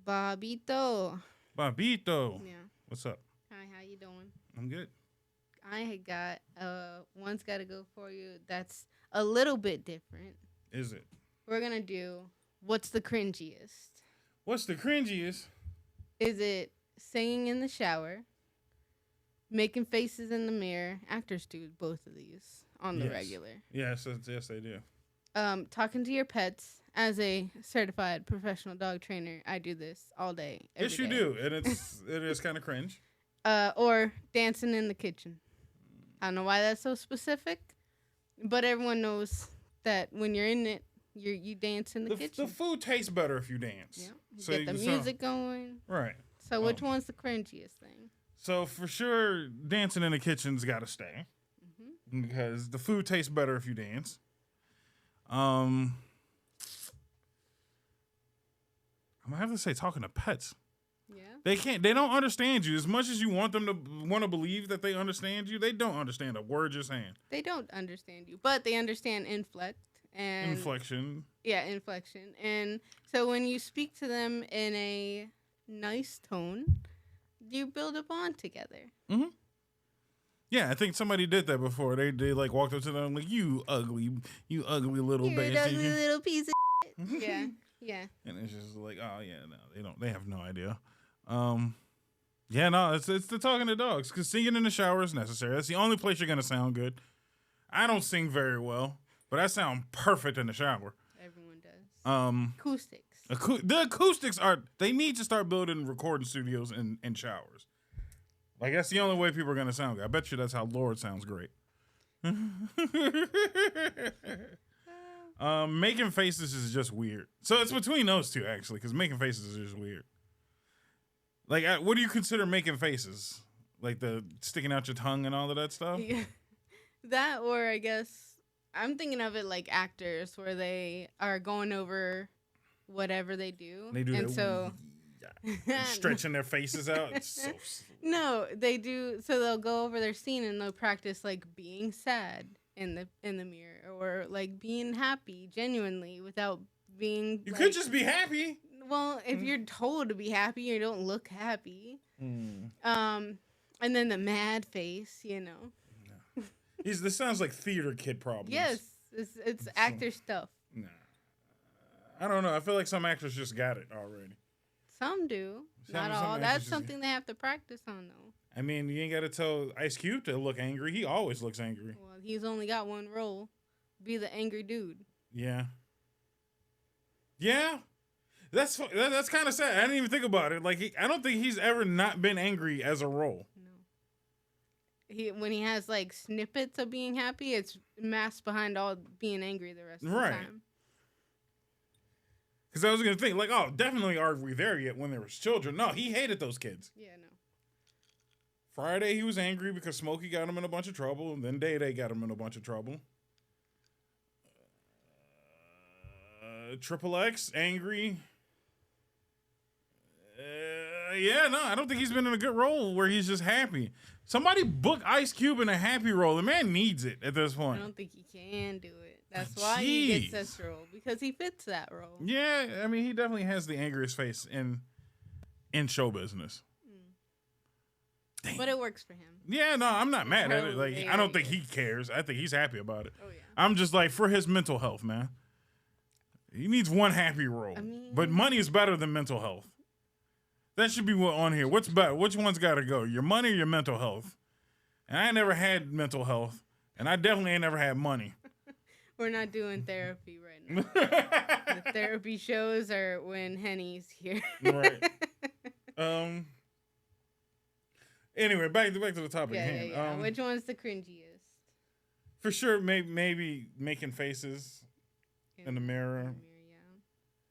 Bobito. Bobito. Yeah. What's up? Hi, how you doing? I'm good. I had got one's got to go for you. That's a little bit different. Is it? We're gonna do what's the cringiest? What's the cringiest? Is it singing in the shower, making faces in the mirror? Actors do both of these on the regular. Yes, yes, they do. Talking to your pets. As a certified professional dog trainer, I do this all day. Yes, you do, and it is kind of cringe. Or dancing in the kitchen. I don't know why that's so specific, but everyone knows that when you're in it, you dance in the kitchen. The food tastes better if you dance. Yeah, you get the music going. Right. So which one's the cringiest thing? So for sure, dancing in the kitchen's got to stay because the food tastes better if you dance. I'm gonna have to say talking to pets. Yeah. They don't understand you as much as you want them to want to believe that they understand you. They don't understand a word you're saying. They don't understand you, but they understand inflection. Yeah, inflection. And so when you speak to them in a nice tone, you build a bond together. Mm-hmm. Yeah, I think somebody did that before. They like walked up to them like, you ugly little You're bitch. an ugly little piece of shit. Yeah. Yeah. And it's just like, oh yeah, no, they have no idea. Yeah, no, it's the talking to dogs because singing in the shower is necessary. That's the only place you're gonna sound good. I don't sing very well, but I sound perfect in the shower. Everyone does. Acoustics. The acoustics they need to start building recording studios in showers. Like that's the only way people are gonna sound good. I bet you that's how Lord sounds great. Making faces is just weird. So it's between those two actually, because making faces is just weird. Like, what do you consider making faces? Like the sticking out your tongue and all of that stuff? Yeah. That, or I guess I'm thinking of it like actors where they are going over whatever they do. They do and that, so stretching their faces out. It's so no, they do. So they'll go over their scene and they'll practice like being sad in the mirror or like being happy genuinely without being. You could just be happy. Well, if you're told to be happy, you don't look happy. And then the mad face, you know. No. This sounds like theater kid problems. Yes, it's actor stuff. Nah. I don't know. I feel like some actors just got it already. Some do. Not all. That's something they have to practice on, though. I mean, you ain't got to tell Ice Cube to look angry. He always looks angry. Well, he's only got one role. Be the angry dude. Yeah. Yeah. That's kind of sad. I didn't even think about it. Like, I don't think he's ever not been angry as a role. No. When he has, like, snippets of being happy, it's masked behind all being angry the rest of the time. Because I was going to think, like, oh, definitely are we there yet when there was children? No, he hated those kids. Yeah, no. Friday, he was angry because Smokey got him in a bunch of trouble, and then Day-Day got him in a bunch of trouble. Triple X, angry. Yeah, no, I don't think he's been in a good role where he's just happy. Somebody book Ice Cube in a happy role. The man needs it at this point. I don't think he can do it. That's why he gets this role, because he fits that role. Yeah, I mean, he definitely has the angriest face in show business. But it works for him. Yeah, no, I'm not mad at it. Like, I don't think he cares. I think he's happy about it. Oh, yeah. I'm just like, for his mental health, man. He needs one happy role. But money is better than mental health. That should be what on here. What's better? Which one's got to go? Your money or your mental health? And I never had mental health. And I definitely ain't never had money. We're not doing therapy right now. The therapy shows are when Henny's here. Right. Anyway, back to the topic at hand. Yeah. Which one's the cringiest? For sure, maybe making faces in the mirror.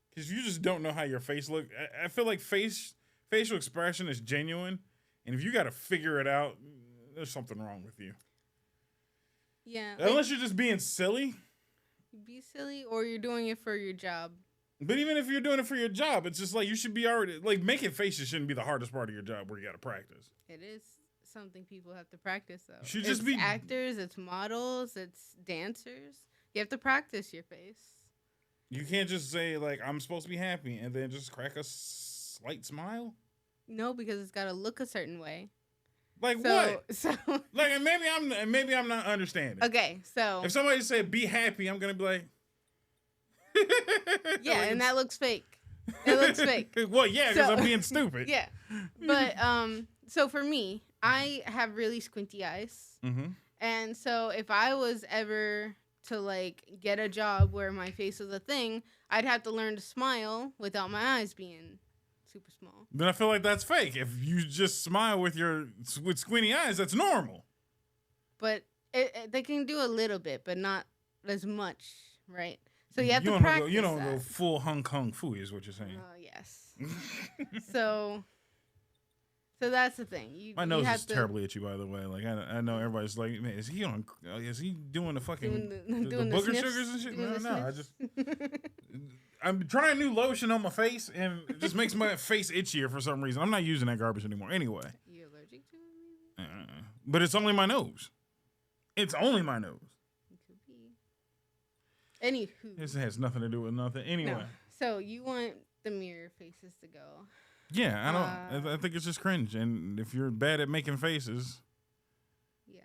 Because you just don't know how your face looks. I feel like facial expression is genuine, and if you got to figure it out, there's something wrong with you. Yeah. Unless you're just being silly. Be silly, or you're doing it for your job. But even if you're doing it for your job, it's just like you should be already, like, making faces shouldn't be the hardest part of your job where you got to practice. It is something people have to practice, though. You should just be actors, it's models, it's dancers. You have to practice your face. You can't just say, like, I'm supposed to be happy and then just crack a slight smile? No, because it's got to look a certain way. Like what? So like maybe I'm not understanding. Okay, so if somebody said be happy, I'm gonna be like, yeah, like, and that looks fake. It looks fake. Well, yeah, because I'm being stupid. Yeah, but so for me, I have really squinty eyes, and so if I was ever to like get a job where my face was a thing, I'd have to learn to smile without my eyes being super small. Then I feel like that's fake. If you just smile with squinty eyes, that's normal. But they can do a little bit, but not as much, right? So you have to practice. You don't go full Hong Kong Fooey is what you're saying. Oh yes. So that's the thing. My nose is terribly itchy, by the way. Like I know everybody's like, man, is he doing the fucking the booger sugars and shit? No, I'm trying new lotion on my face, and it just makes my face itchier for some reason. I'm not using that garbage anymore. Anyway. You allergic to it? But it's only my nose. It's only my nose. It could be. Anywho. This has nothing to do with nothing. Anyway. No. So you want the mirror faces to go. Yeah, I don't. I think it's just cringe, and if you're bad at making faces, yeah.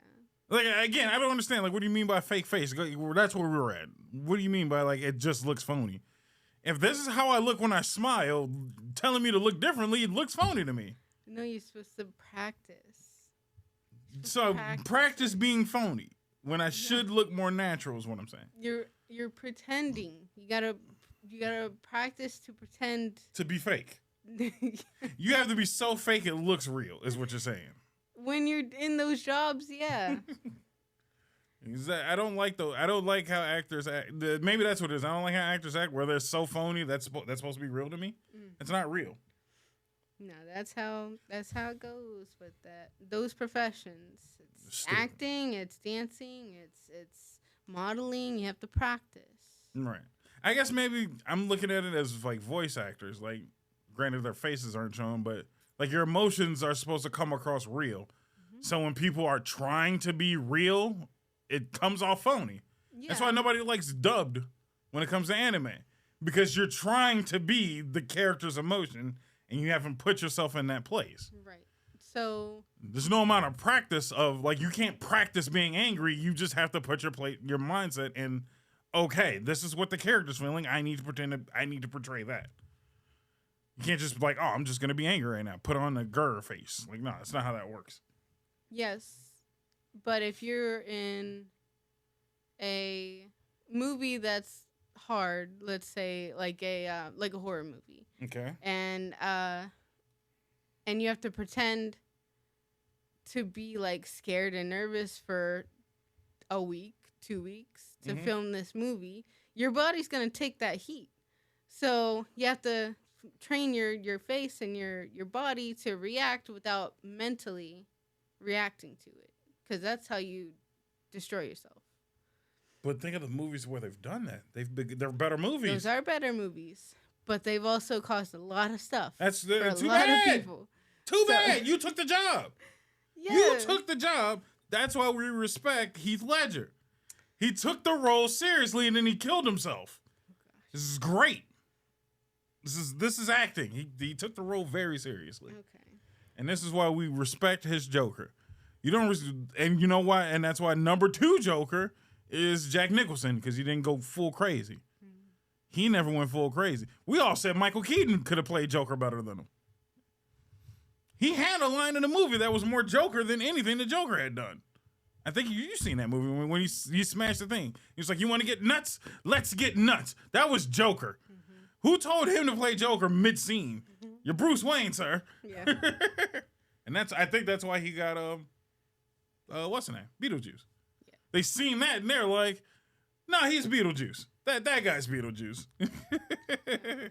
Like again, I don't understand. Like, what do you mean by fake face? That's where we were at. What do you mean by like it just looks phony? If this is how I look when I smile, telling me to look differently, it looks phony to me. No, you're supposed to practice. Practice being phony when I should look more natural is what I'm saying. You're pretending. You gotta practice to pretend to be fake. You have to be so fake it looks real, is what you're saying. When you're in those jobs, yeah. I don't like how actors act. Maybe that's what it is. I don't like how actors act where they're so phony that's supposed to be real to me. It's not real. No, that's how it goes with those professions. It's acting, it's dancing, it's modeling. You have to practice. Right. I guess maybe I'm looking at it as like voice actors. Like, granted, their faces aren't shown, but like your emotions are supposed to come across real. So when people are trying to be real, it comes off phony. Yeah. That's why nobody likes dubbed when it comes to anime, because you're trying to be the character's emotion and you haven't put yourself in that place. Right. So there's no amount of practice of like you can't practice being angry. You just have to put your mindset in. Okay, this is what the character's feeling. I need to portray that. You can't just be like, oh, I'm just gonna be angry right now. Put on a grr face. Like, no, that's not how that works. Yes, but if you're in a movie that's hard, let's say like a horror movie, okay, and you have to pretend to be like scared and nervous for a week, 2 weeks to film this movie, your body's gonna take that heat. So you have to train your face and your body to react without mentally reacting to it, because that's how you destroy yourself. But think of the movies where they've done that. They're better movies. Those are better movies, but they've also caused a lot of stuff. That's for a too lot bad. Of people. Too bad. You took the job. Yeah. You took the job. That's why we respect Heath Ledger. He took the role seriously and then he killed himself. This is great. This is acting. He took the role very seriously. Okay. And this is why we respect his Joker. And you know why? And that's why number 2 Joker is Jack Nicholson, because he didn't go full crazy. He never went full crazy. We all said Michael Keaton could have played Joker better than him. He had a line in the movie that was more Joker than anything the Joker had done. I think you've seen that movie when he smashed the thing. He was like, you want to get nuts? Let's get nuts. That was Joker. Who told him to play Joker mid-scene? You're Bruce Wayne, sir. Yeah. And I think that's why he got what's the name? Beetlejuice. Yeah. They seen that and they're like, nah, he's Beetlejuice. That guy's Beetlejuice. I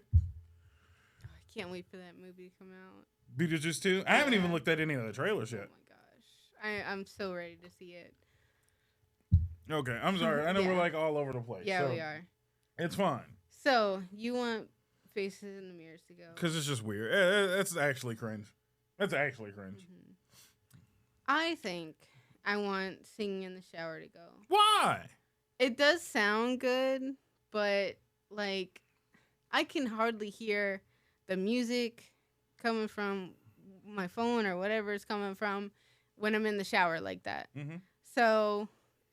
can't wait for that movie to come out. Beetlejuice 2? I haven't even looked at any of the trailers yet. Oh my gosh. I'm so ready to see it. Okay, I'm sorry. I know we're like all over the place. Yeah, so we are. It's fine. So, you want faces in the mirrors to go? Because it's just weird. That's actually cringe. That's actually cringe. I think I want singing in the shower to go. Why? It does sound good, but, like, I can hardly hear the music coming from my phone or whatever it's coming from when I'm in the shower like that. Mm-hmm. So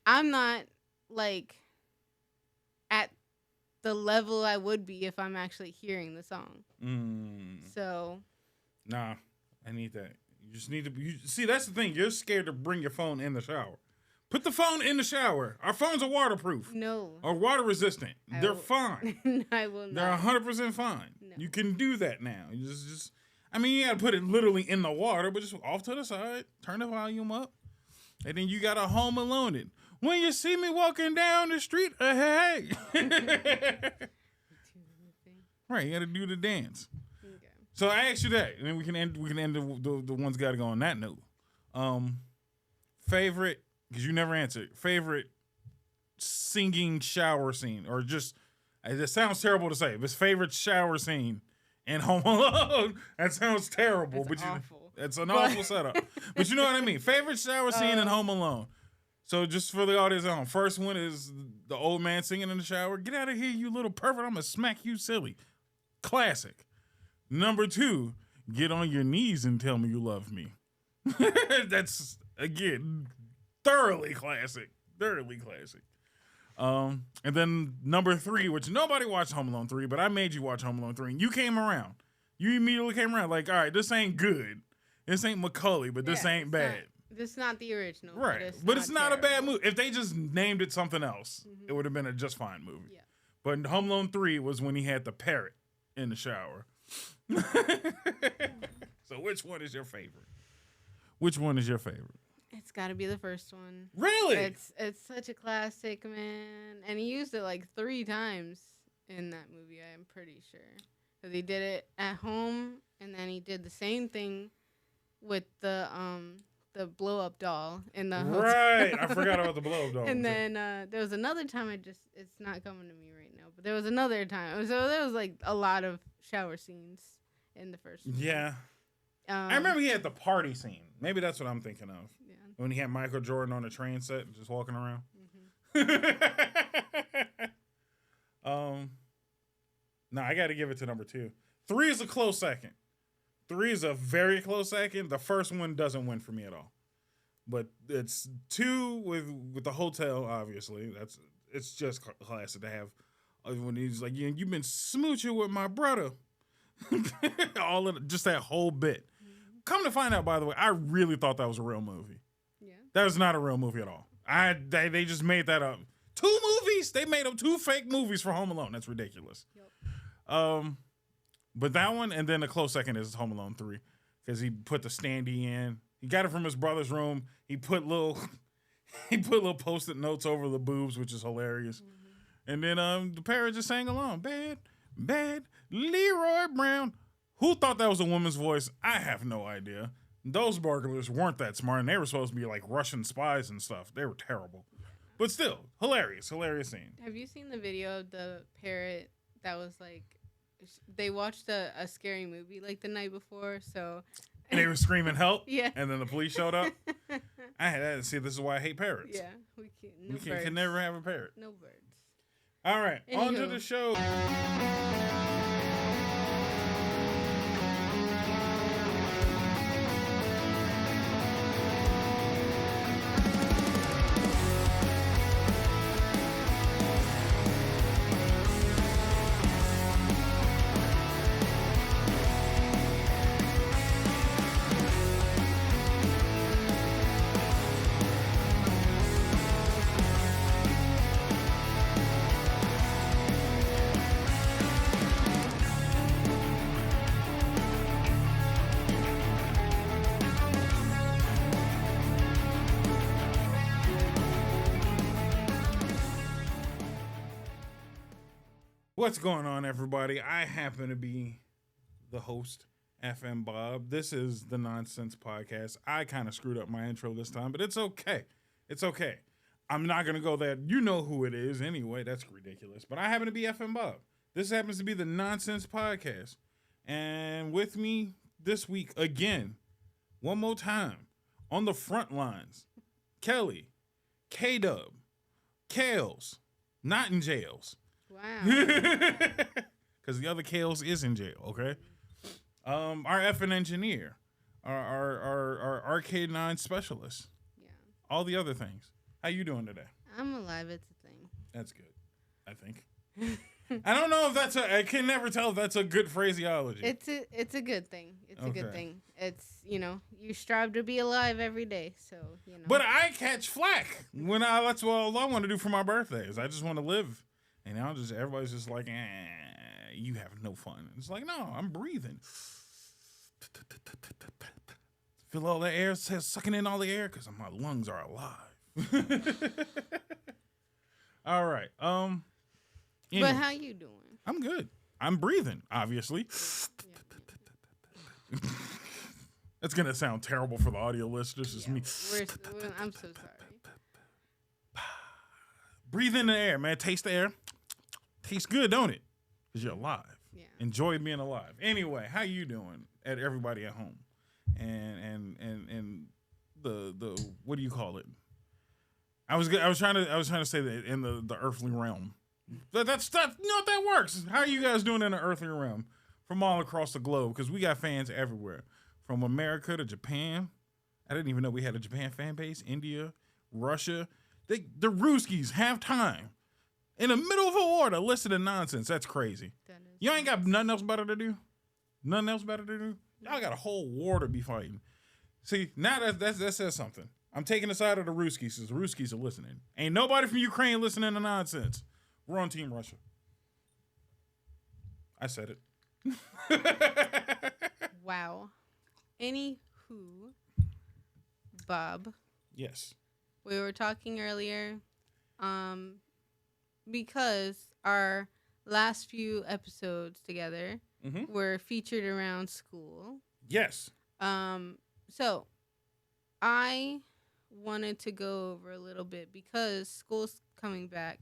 I'm not like at the level I would be if I'm actually hearing the song. So. Nah, I need that. You just need to see. That's the thing. You're scared to bring your phone in the shower. Put the phone in the shower. Our phones are waterproof. No. Or water resistant. They're fine. I will not. They're 100% fine. No. You can do that now. You just. I mean, you gotta put it literally in the water, but just off to the side. Turn the volume up, and then you gotta Home Alone it. When you see me walking down the street, hey. Right, you gotta do the dance. So I asked you that, and then we can end the ones got to go on that note. Favorite, because you never answered. Favorite singing shower scene, or just it sounds terrible to say, but favorite shower scene in Home Alone. That sounds terrible, but awful. It's an awful setup. But you know what I mean. Favorite shower scene in Home Alone. So just for the audience at home, first one is the old man singing in the shower. Get out of here, you little pervert! I'm gonna smack you silly. Classic. Number 2, get on your knees and tell me you love me. That's, again, thoroughly classic. And then number 3, which nobody watched Home Alone 3, but I made you watch Home Alone 3, and you came around. You immediately came around like, all right, this ain't good. This ain't Macaulay, but this ain't bad. This is not the original. Right. But it's not a bad movie. If they just named it something else, it would have been a just fine movie. Yeah. But Home Alone 3 was when he had the parrot in the shower. So which one is your favorite? It's got to be the first one. Really? It's such a classic, man. And he used it like 3 times in that movie, I'm pretty sure. Because he did it at home, and then he did the same thing with the blow-up doll in the hotel. Right. I forgot about the blow-up doll. And then there was another time it's not coming to me right now, but there was another time. So there was like a lot of shower scenes in the first one. Yeah. I remember he had the party scene. Maybe that's what I'm thinking of. Yeah. When he had Michael Jordan on the train set just walking around. No, I got to give it to number 2. 3 is a close second. 3 is a very close second. The first one doesn't win for me at all. But it's 2 with the hotel, obviously. It's just classic to have. When he's like, you've been smooching with my brother. All of just that whole bit. Come to find out, by the way, I really thought that was a real movie. Yeah. That was not a real movie at all. They just made that up. 2 movies? They made up 2 fake movies for Home Alone. That's ridiculous. Yep. But that one, and then a close second is Home Alone 3. Because he put the standee in. He got it from his brother's room. He put little Post-it notes over the boobs, which is hilarious. And then the parrot just sang along. Bad, bad, Leroy Brown. Who thought that was a woman's voice? I have no idea. Those burglars weren't that smart, and they were supposed to be like Russian spies and stuff. They were terrible. But still, hilarious scene. Have you seen the video of the parrot that was like, they watched a scary movie like the night before, so... And they were screaming help? Yeah. And then the police showed up? I had to see, this is why I hate parrots. Yeah. We can never have a parrot. No birds. All right, on to the show. What's going on, everybody? I happen to be the host, FNBob. This is the Nonsense Podcast. I kind of screwed up my intro this time, but it's okay. It's okay. I'm not going to go there. You know who it is anyway. That's ridiculous. But I happen to be FNBob. This happens to be the Nonsense Podcast. And with me this week, again, one more time, on the front lines, Kelly, K-Dub, Kales, not in jails. Wow. Because the other Kales is in jail, okay? Our FN engineer, our Arcade 9 specialist. Yeah. All the other things. How you doing today? I'm alive. It's a thing. That's good, I think. I don't know if I can never tell if that's a good phraseology. It's a good thing. It's a good thing. It's, you strive to be alive every day, so, But I catch flack that's what all I want to do for my birthday is I just want to live. And now everybody's just like, you have no fun. It's like, no, I'm breathing. Feel all the air, sucking in all the air because my lungs are alive. All right. Anyway, but how you doing? I'm good. I'm breathing, obviously. That's going to sound terrible for the audio listeners. It's me. I'm so sorry. Breathe in the air, man. Taste the air. Tastes good, don't it? Because you're alive. Yeah. Enjoy being alive. Anyway, how you doing at everybody at home? And the what do you call it? I was trying to say that in the earthly realm. That's that works. How are you guys doing in the earthly realm from all across the globe? Because we got fans everywhere, from America to Japan. I didn't even know we had a Japan fan base. India, Russia. The Ruskies have time in the middle of a war to listen to nonsense. That's crazy. You ain't got nothing else better to do. Nothing else better to do. Y'all got a whole war to be fighting. See, now that says something. I'm taking the side of the Ruskies since the Ruskies are listening. Ain't nobody from Ukraine listening to nonsense. We're on Team Russia. I said it. Wow. Anywho, Bob. Yes. We were talking earlier, because our last few episodes together were featured around school. Yes. So I wanted to go over a little bit because school's coming back.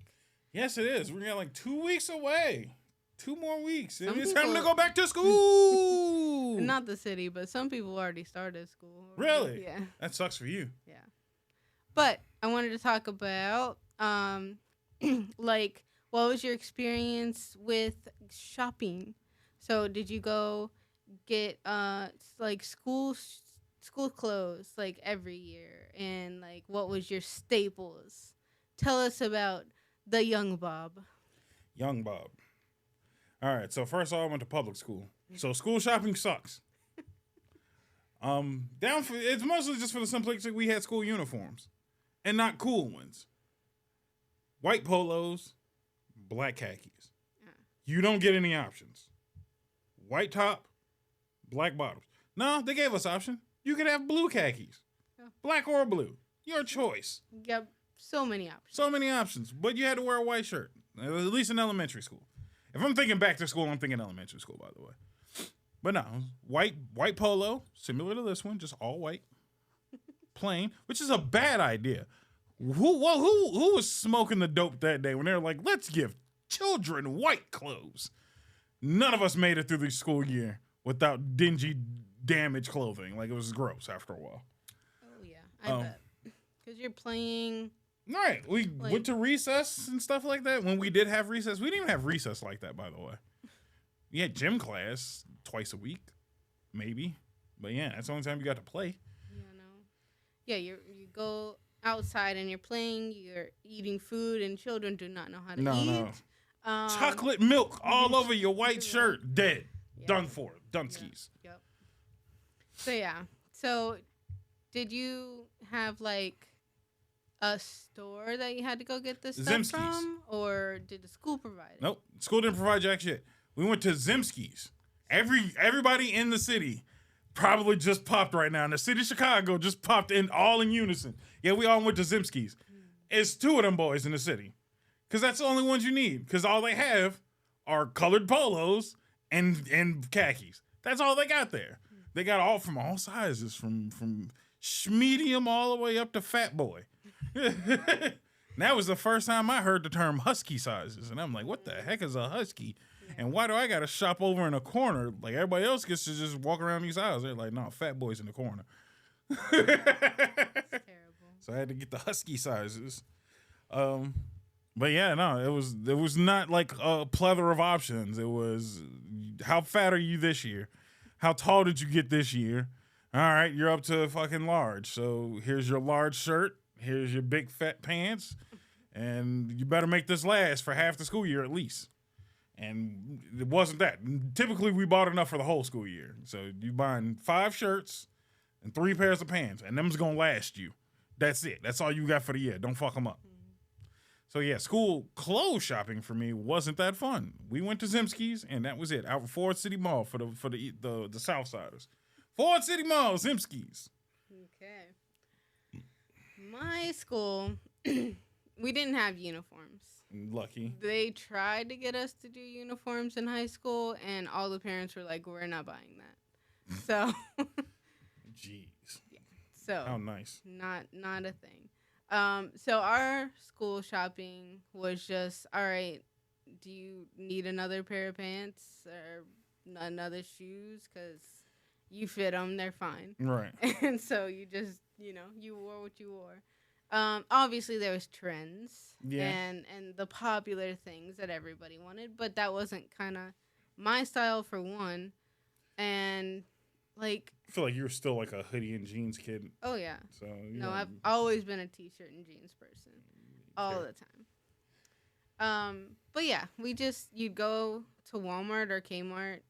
Yes, it is. We're like 2 weeks away. 2 more weeks. It's time to go back to school. Not the city, but some people already started school. Really? Yeah. That sucks for you. Yeah. But I wanted to talk about, like, what was your experience with shopping? So did you go get, like, school clothes, like, every year? And, like, what was your staples? Tell us about the young Bob. Young Bob. All right. So first of all, I went to public school. So school shopping sucks. It's mostly just for the simplicity we had school uniforms, and not cool ones. White polos, black khakis. You don't get any options. White top, black bottoms. No, they gave us option. You could have blue khakis, black or blue. Your choice. Yep. So many options. So many options. But you had to wear a white shirt, at least in elementary school. If I'm thinking back to school, I'm thinking elementary school, by the way. But no, white polo, similar to this one, just all white, plain, which is a bad idea. Who was smoking the dope that day when they were like, let's give children white clothes? None of us made it through the school year without dingy, damaged clothing. Like, it was gross after a while. Oh, yeah. I bet. Because you're playing... Right. We went to recess and stuff like that. When we did have recess, we didn't even have recess like that, by the way. We had gym class twice a week, maybe. But yeah, that's the only time you got to play. Yeah, no. Yeah, you go outside and you're playing, you're eating food, and children do not know how to eat. No. Chocolate milk all over your white shirt. Dead. Yep. Done for. Dunskies. Yep. So yeah. So did you have like a store that you had to go get this stuff from, or did the school provide it? Nope, school didn't provide jack shit. We went to Zemski's. Everybody in the city probably just popped right now. And the city of Chicago just popped in all in unison. Yeah, we all went to Zemski's. It's 2 of them boys in the city, because that's the only ones you need. Because all they have are colored polos and khakis. That's all they got there. They got all from all sizes, from medium all the way up to fat boy. That was the first time I heard the term husky sizes, and I'm like, what the heck is a husky? And why do I gotta shop over in a corner? Like, everybody else gets to just walk around these aisles. They're like, no, fat boy's in the corner. That's terrible. So I had to get the husky sizes. But yeah, no, it was not like a plethora of options. It was, how fat are you this year? How tall did you get this year? All right, you're up to fucking large. So here's your large shirt. Here's your big fat pants. And you better make this last for half the school year at least. And it wasn't that. Typically, we bought enough for the whole school year. So you buying 5 shirts and 3 pairs of pants, and them's going to last you. That's it. That's all you got for the year. Don't fuck them up. So, yeah, school clothes shopping for me wasn't that fun. We went to Zemski's, and that was it. Out of Ford City Mall for the Southsiders. Ford City Mall, Zemski's. Okay. My school, we didn't have uniforms. Lucky. They tried to get us to do uniforms in high school, and all the parents were like, we're not buying that. So. Jeez. Yeah. So. How nice. Not a thing. So our school shopping was just, all right, do you need another pair of pants or another shoes? Because you fit them, they're fine. Right. And so you just, you wore what you wore. Obviously there was trends and the popular things that everybody wanted, but that wasn't kind of my style for one. And like, I feel like you're still like a hoodie and jeans kid. Oh yeah. So I've always been a t-shirt and jeans person, all the time. But yeah, you'd go to Walmart or Kmart.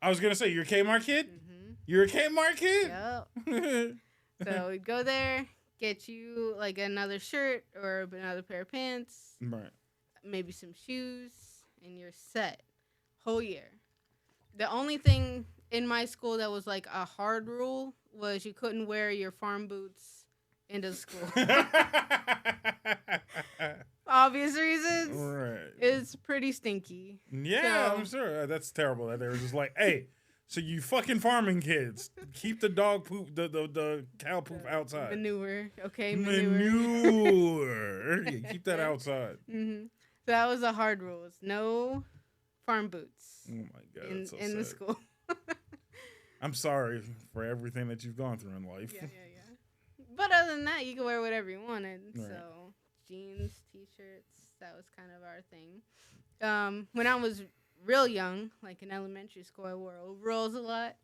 I was gonna say you're a Kmart kid. Mm-hmm. You're a Kmart kid. Yep. So we'd go there, get you like another shirt or another pair of pants, right? Maybe some shoes, and you're set whole year. The only thing in my school that was like a hard rule was you couldn't wear your farm boots into school. Obvious reasons. Right. It's pretty stinky. Yeah, so. I'm sure. That's terrible that they were just like, hey, so you fucking farming kids, keep the dog poop, the cow poop outside. Manure. Okay, manure. Yeah, keep that outside. Mm-hmm. So that was a hard rule. No farm boots. Oh my God. In the school. I'm sorry for everything that you've gone through in life. Yeah. But other than that, you could wear whatever you wanted. Right. So jeans, t-shirts, that was kind of our thing. When I was real young, like in elementary school, I wore overalls a lot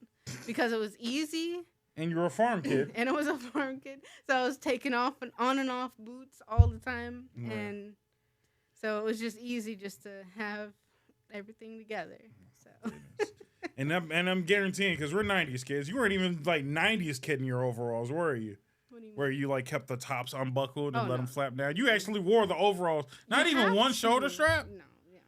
because it was easy. And you're a farm kid. And I was a farm kid. So I was taking off and on and off boots all the time. Right. And so it was just easy just to have everything together. So. And I'm guaranteeing, because we're 90s kids, you weren't even like 90s kid in your overalls, were you? What do you mean? Where you like kept the tops unbuckled and let them flap down. You actually wore the overalls, not even one shoulder strap? No, yeah.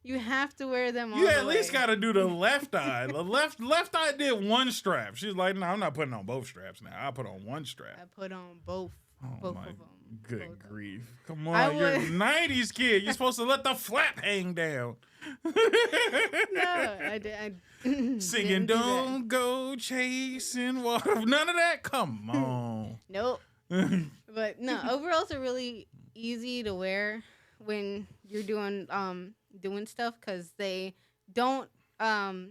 You have to wear them all the way. You at least got to do the left eye. The left eye did one strap. She's like, no, I'm not putting on both straps now. I put on one strap. I put on both. Oh, both my of them. Good grief. Come on, you're a 90s kid. You're supposed to let the flap hang down. No, I singing "Don't Go Chasing Water." None of that. Come on. Nope. But no, overalls are really easy to wear when you're doing stuff because they don't get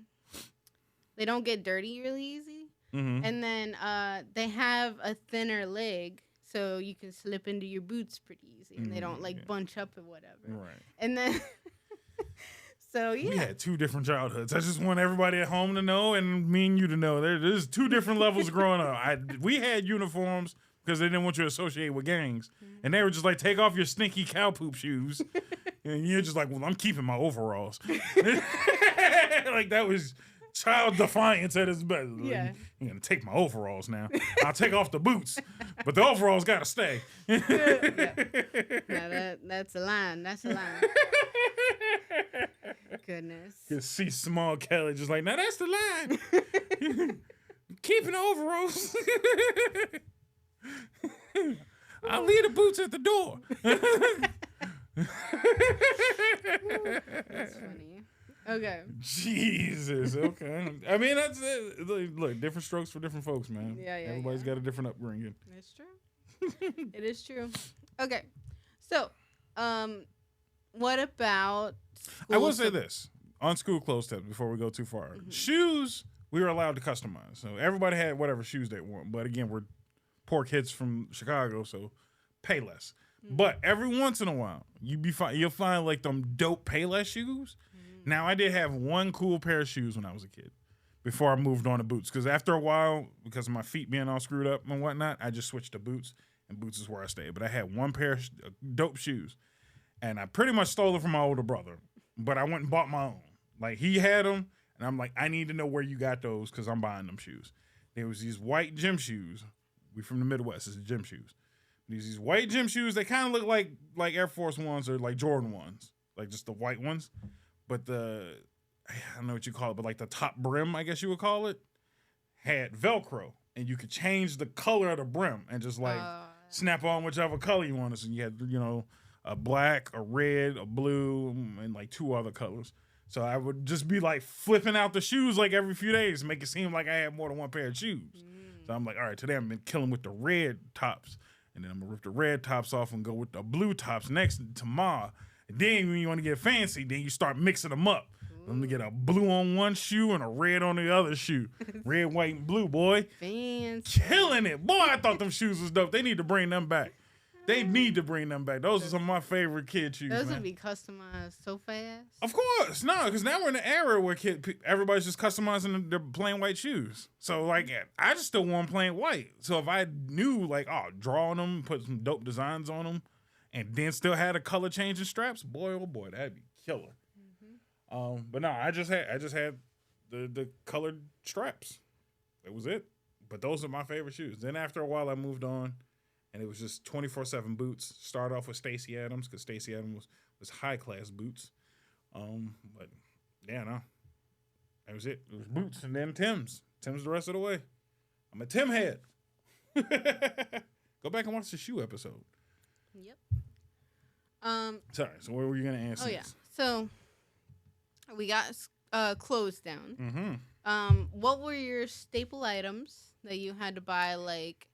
dirty really easy, and then they have a thinner leg. So you can slip into your boots pretty easy, and they don't bunch up or whatever. Right. And then, so yeah. We had 2 different childhoods. I just want everybody at home to know, and me and you to know. There's 2 different levels growing up. We had uniforms because they didn't want you to associate with gangs, and they were just like, take off your stinky cow poop shoes, and you're just like, well, I'm keeping my overalls. Like that was child defiance at its best. Yeah. You're going to take my overalls now. I'll take off the boots, but the overalls got to stay. Yeah. Now that's a line. That's a line. Goodness. You see small Kelly just like, now that's the line. Keeping the overalls. I'll leave the boots at the door. That's funny. Okay. Jesus. Okay. I mean, that's it. Look, different strokes for different folks, man. Yeah. Everybody's got a different upbringing. That's true. It is true. Okay. So, what about I will say this on school clothes tips before we go too far. Shoes, we were allowed to customize. So everybody had whatever shoes they want. But again, we're poor kids from Chicago, so pay less. But every once in a while, you'll find like them dope pay less shoes. Now, I did have one cool pair of shoes when I was a kid before I moved on to boots. Because after a while, because of my feet being all screwed up and whatnot, I just switched to boots, and boots is where I stayed. But I had one pair of dope shoes, and I pretty much stole it from my older brother. But I went and bought my own. Like, he had them, and I'm like, I need to know where you got those because I'm buying them shoes. There was these white gym shoes. We from the Midwest. It's gym shoes. These white gym shoes. They kind of look like Air Force Ones or like Jordan ones, like just the white ones. But I don't know what you call it, but like the top brim, I guess you would call it, had Velcro, and you could change the color of the brim and just like snap on whichever color you wanted. So you had, you know, a black, a red, a blue, and like 2 other colors. So I would just be like flipping out the shoes like every few days, make it seem like I had more than one pair of shoes. So I'm like, all right, today I'm been killing with the red tops, and then I'm gonna rip the red tops off and go with the blue tops next tomorrow. And then when you want to get fancy, then you start mixing them up. I'm gonna get a blue on one shoe and a red on the other shoe. Red, white, and blue, boy. Fancy. Killing it. Boy, I thought them shoes was dope. They need to bring them back. They need to bring them back. Those are some of my favorite kid shoes. Those would be customized so fast. Of course. No, because now we're in an era where everybody's just customizing their plain white shoes. So, like, I just still want plain white. So if I knew, like, draw on them, put some dope designs on them, and then still had a color changing straps, boy, oh boy, that'd be killer. But no, I just had the colored straps. That was it. But those are my favorite shoes. Then after a while, I moved on, and it was just 24/7 boots. Started off with Stacey Adams because Stacey Adams was high class boots. But yeah, no, that was it. It was boots, and then Tim's. Tim's the rest of the way. I'm a Tim head. Go back and watch the shoe episode. Yep. Sorry. So where were you gonna answer? Oh yeah. So we got clothes down. Mm-hmm. What were your staple items that you had to buy, like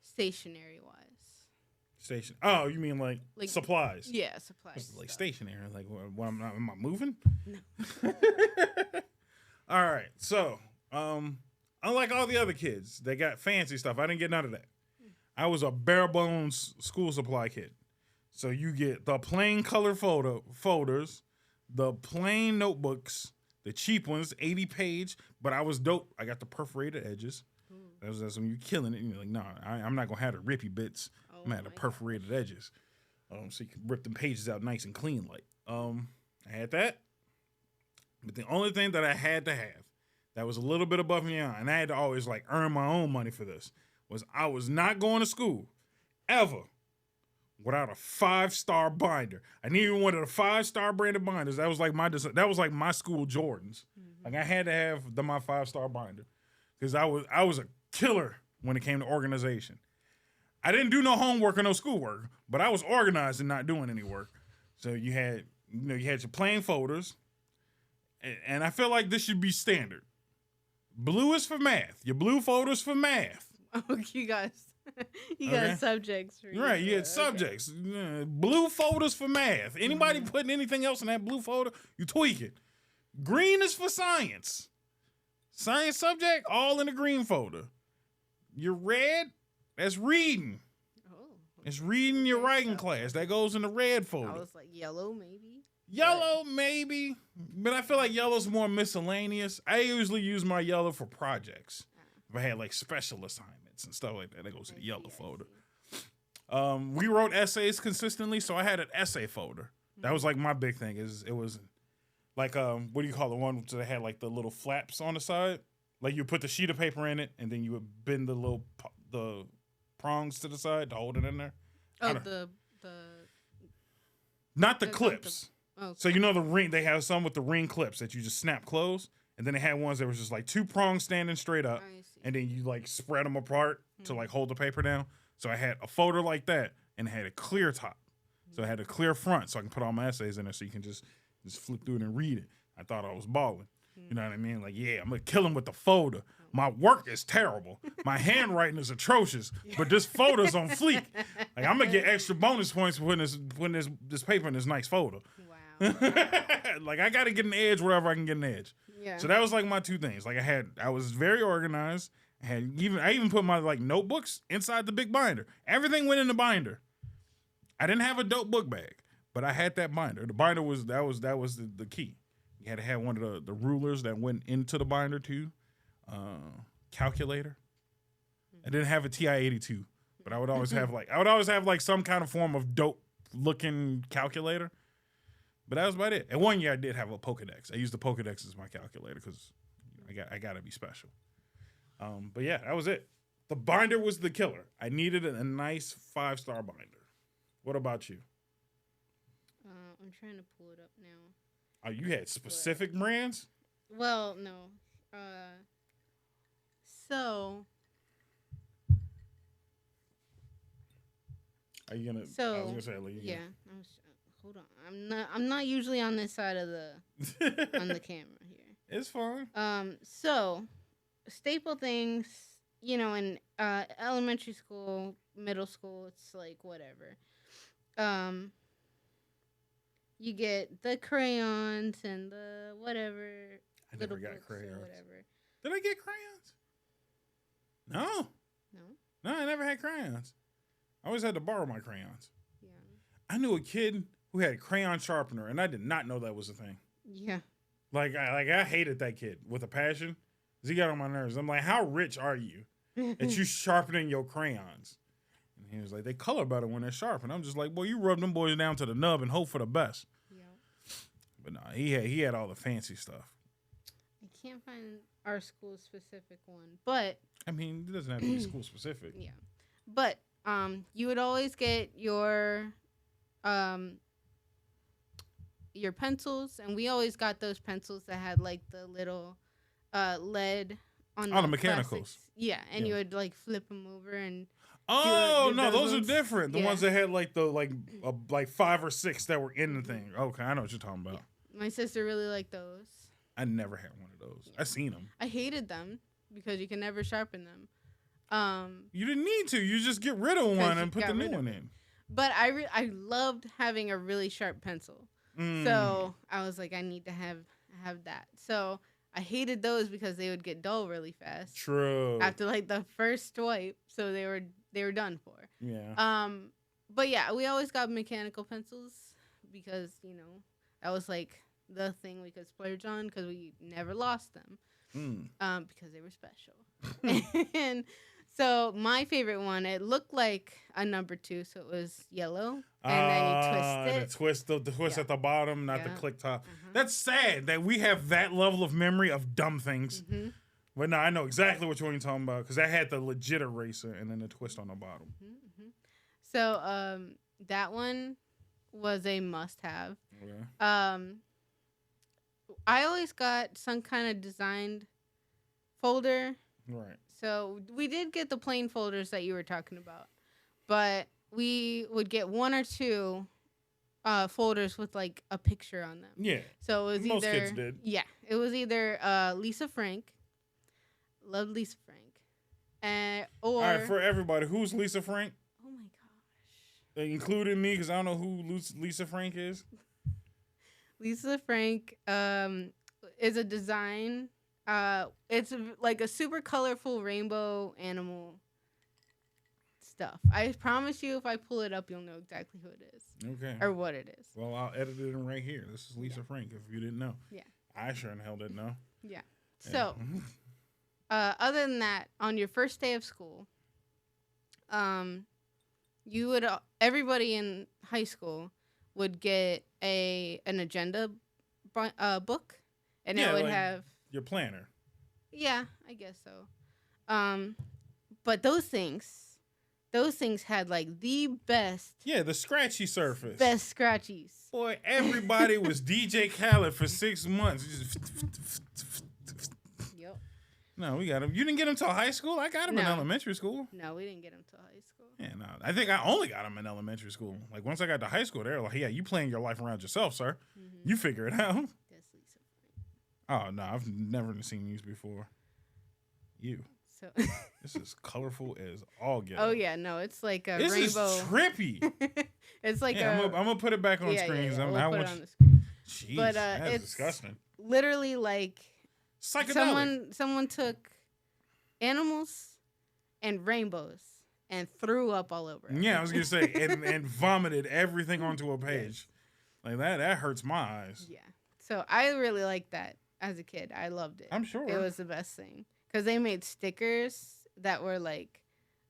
stationary wise? Oh, you mean like supplies? Yeah, supplies. Like stationary. Like, what am I moving? No. All right. So, unlike all the other kids, they got fancy stuff. I didn't get none of that. I was a bare bones school supply kid. So you get the plain color folders, the plain notebooks, the cheap ones, 80-page. But I was dope. I got the perforated edges. That's when you're killing it. And you're like, no, I'm not going to have the rippy bits. I'm going to have the perforated edges. So you can rip the pages out nice and clean. Like, I had that. But the only thing that I had to have that was a little bit above and beyond, and I had to always like earn my own money for this, was I was not going to school ever without a 5-star binder. I needed one of the 5-star branded binders. That was like my school Jordans. Mm-hmm. Like I had to have my 5-star binder because I was a killer when it came to organization. I didn't do no homework or no schoolwork, but I was organized and not doing any work. So you had your plain folders, and I feel like this should be standard. Blue is for math. Your blue folder's for math. Oh, you got subjects. For right, you had subjects. Blue folders for math. Anybody putting anything else in that blue folder, you tweak it. Green is for science. Science subject, all in the green folder. Your red, that's reading. Oh. It's reading your writing class. That goes in the red folder. I was like yellow, maybe. Yellow, maybe. But I feel like yellow's more miscellaneous. I usually use my yellow for projects. If I had like special assignments and stuff like that, that goes in the yellow folder. We wrote essays consistently, so I had an essay folder. That was like my big thing. It was like what do you call the one that had like the little flaps on the side? Like you put the sheet of paper in it, and then you would bend the prongs to the side to hold it in there. Oh, not the clips. Okay. So you know the ring, they have some with the ring clips that you just snap close, and then they had ones that was just like 2 prongs standing straight up, and then you like spread them apart to like hold the paper down. So I had a folder like that, and it had a clear top. So it had a clear front, so I can put all my essays in there, so you can just flip through it and read it. I thought I was balling. You know what I mean? Like, yeah, I'm gonna kill him with the folder. My work is terrible. My handwriting is atrocious, but this folder's on fleek. Like, I'm gonna get extra bonus points for putting this paper in this nice folder. Wow. Like, I gotta get an edge wherever I can get an edge. Yeah. So that was like my 2 things. Like I was very organized. I even put my like notebooks inside the big binder. Everything went in the binder. I didn't have a dope book bag, but I had that binder. The binder was the key. You had to have one of the rulers that went into the binder too. calculator. I didn't have a TI-82, but I would always have like some kind of form of dope looking calculator. But that was about it. And one year I did have a Pokedex. I used the Pokedex as my calculator because I got to be special. But yeah, that was it. The binder was the killer. I needed a nice 5-star binder. What about you? I'm trying to pull it up now. Oh, you had specific brands? Well, no. So. Are you gonna? So, I was gonna say, yeah. Hold on. I'm not usually on this side of the on the camera here. It's fine. So staple things, in elementary school, middle school, it's like whatever. You get the crayons and the whatever. I never got crayons. Whatever. Did I get crayons? No. No, I never had crayons. I always had to borrow my crayons. Yeah. I knew a kid who had a crayon sharpener, and I did not know that was a thing. Yeah. Like I hated that kid with a passion. He got on my nerves. I'm like, how rich are you that you sharpening your crayons? And he was like, they color better when they're sharp. And I'm just like, boy, you rub them boys down to the nub and hope for the best. Yeah. But nah, he had all the fancy stuff. I can't find our school specific one, but I mean, it doesn't have to be school specific. Yeah. But you would always get your pencils, and we always got those pencils that had like the little lead on the mechanicals. Plastics. Yeah, and you would like flip them over and. Oh no, those are different. The ones that had like the like 5 or 6 that were in the thing. Okay, I know what you're talking about. Yeah. My sister really liked those. I never had one of those. I seen them. I hated them because you can never sharpen them. You didn't need to. You just get rid of one and put the new one in. But I loved having a really sharp pencil. So I was like, I need to have that. So I hated those because they would get dull really fast. True. After like the first swipe, so they were done for. Yeah. But yeah, we always got mechanical pencils because that was like the thing we could splurge on because we never lost them. Because they were special. And so my favorite one, it looked like a number 2, so it was yellow, and then you twist it. The twist at the bottom, not the click top. That's sad that we have that level of memory of dumb things. Mm-hmm. But no, I know exactly which one you're talking about because I had the legit eraser and then the twist on the bottom. Mm-hmm. So that one was a must-have. Okay. I always got some kind of designed folder. Right. So we did get the plain folders that you were talking about, but we would get 1 or 2 folders with like a picture on them. Yeah. So it was most kids did. Yeah, it was either Lisa Frank, loved Lisa Frank, or all right, for everybody, who's Lisa Frank? Oh my gosh. Including me, because I don't know who Lisa Frank is. Lisa Frank is a design. It's like a super colorful rainbow animal stuff. I promise you, if I pull it up, you'll know exactly who it is. Okay. Or what it is. Well, I'll edit it in right here. This is Lisa Frank, if you didn't know. Yeah. I sure in hell didn't know. Yeah. So, other than that, on your first day of school, you would everybody in high school would get an agenda book, and it would have your planner. Yeah, I guess so. But those things had like the best. Yeah, the scratchy surface. Best scratchies. Boy, everybody was DJ Khaled for 6 months. Yep. No, we got him. You didn't get him till high school? I got him in elementary school. No, we didn't get him till high school. Yeah, no. I think I only got him in elementary school. Like once I got to high school, they were like, "Yeah, you playing your life around yourself, sir. Mm-hmm. You figure it out." That's Lisa Frank. Oh no, I've never seen these before. You. So this is colorful as all get. Oh yeah, no, it's like a rainbow. This is trippy. It's like I'm gonna put it back on screen. Yeah. We'll put it on the screen. Jeez, but that's it's disgusting. Literally like psychedelic. Someone took animals and rainbows and threw up all over it. Yeah, I was gonna say and vomited everything onto a page. Like that hurts my eyes. Yeah. So I really liked that as a kid. I loved it. I'm sure it was the best thing because they made stickers that were like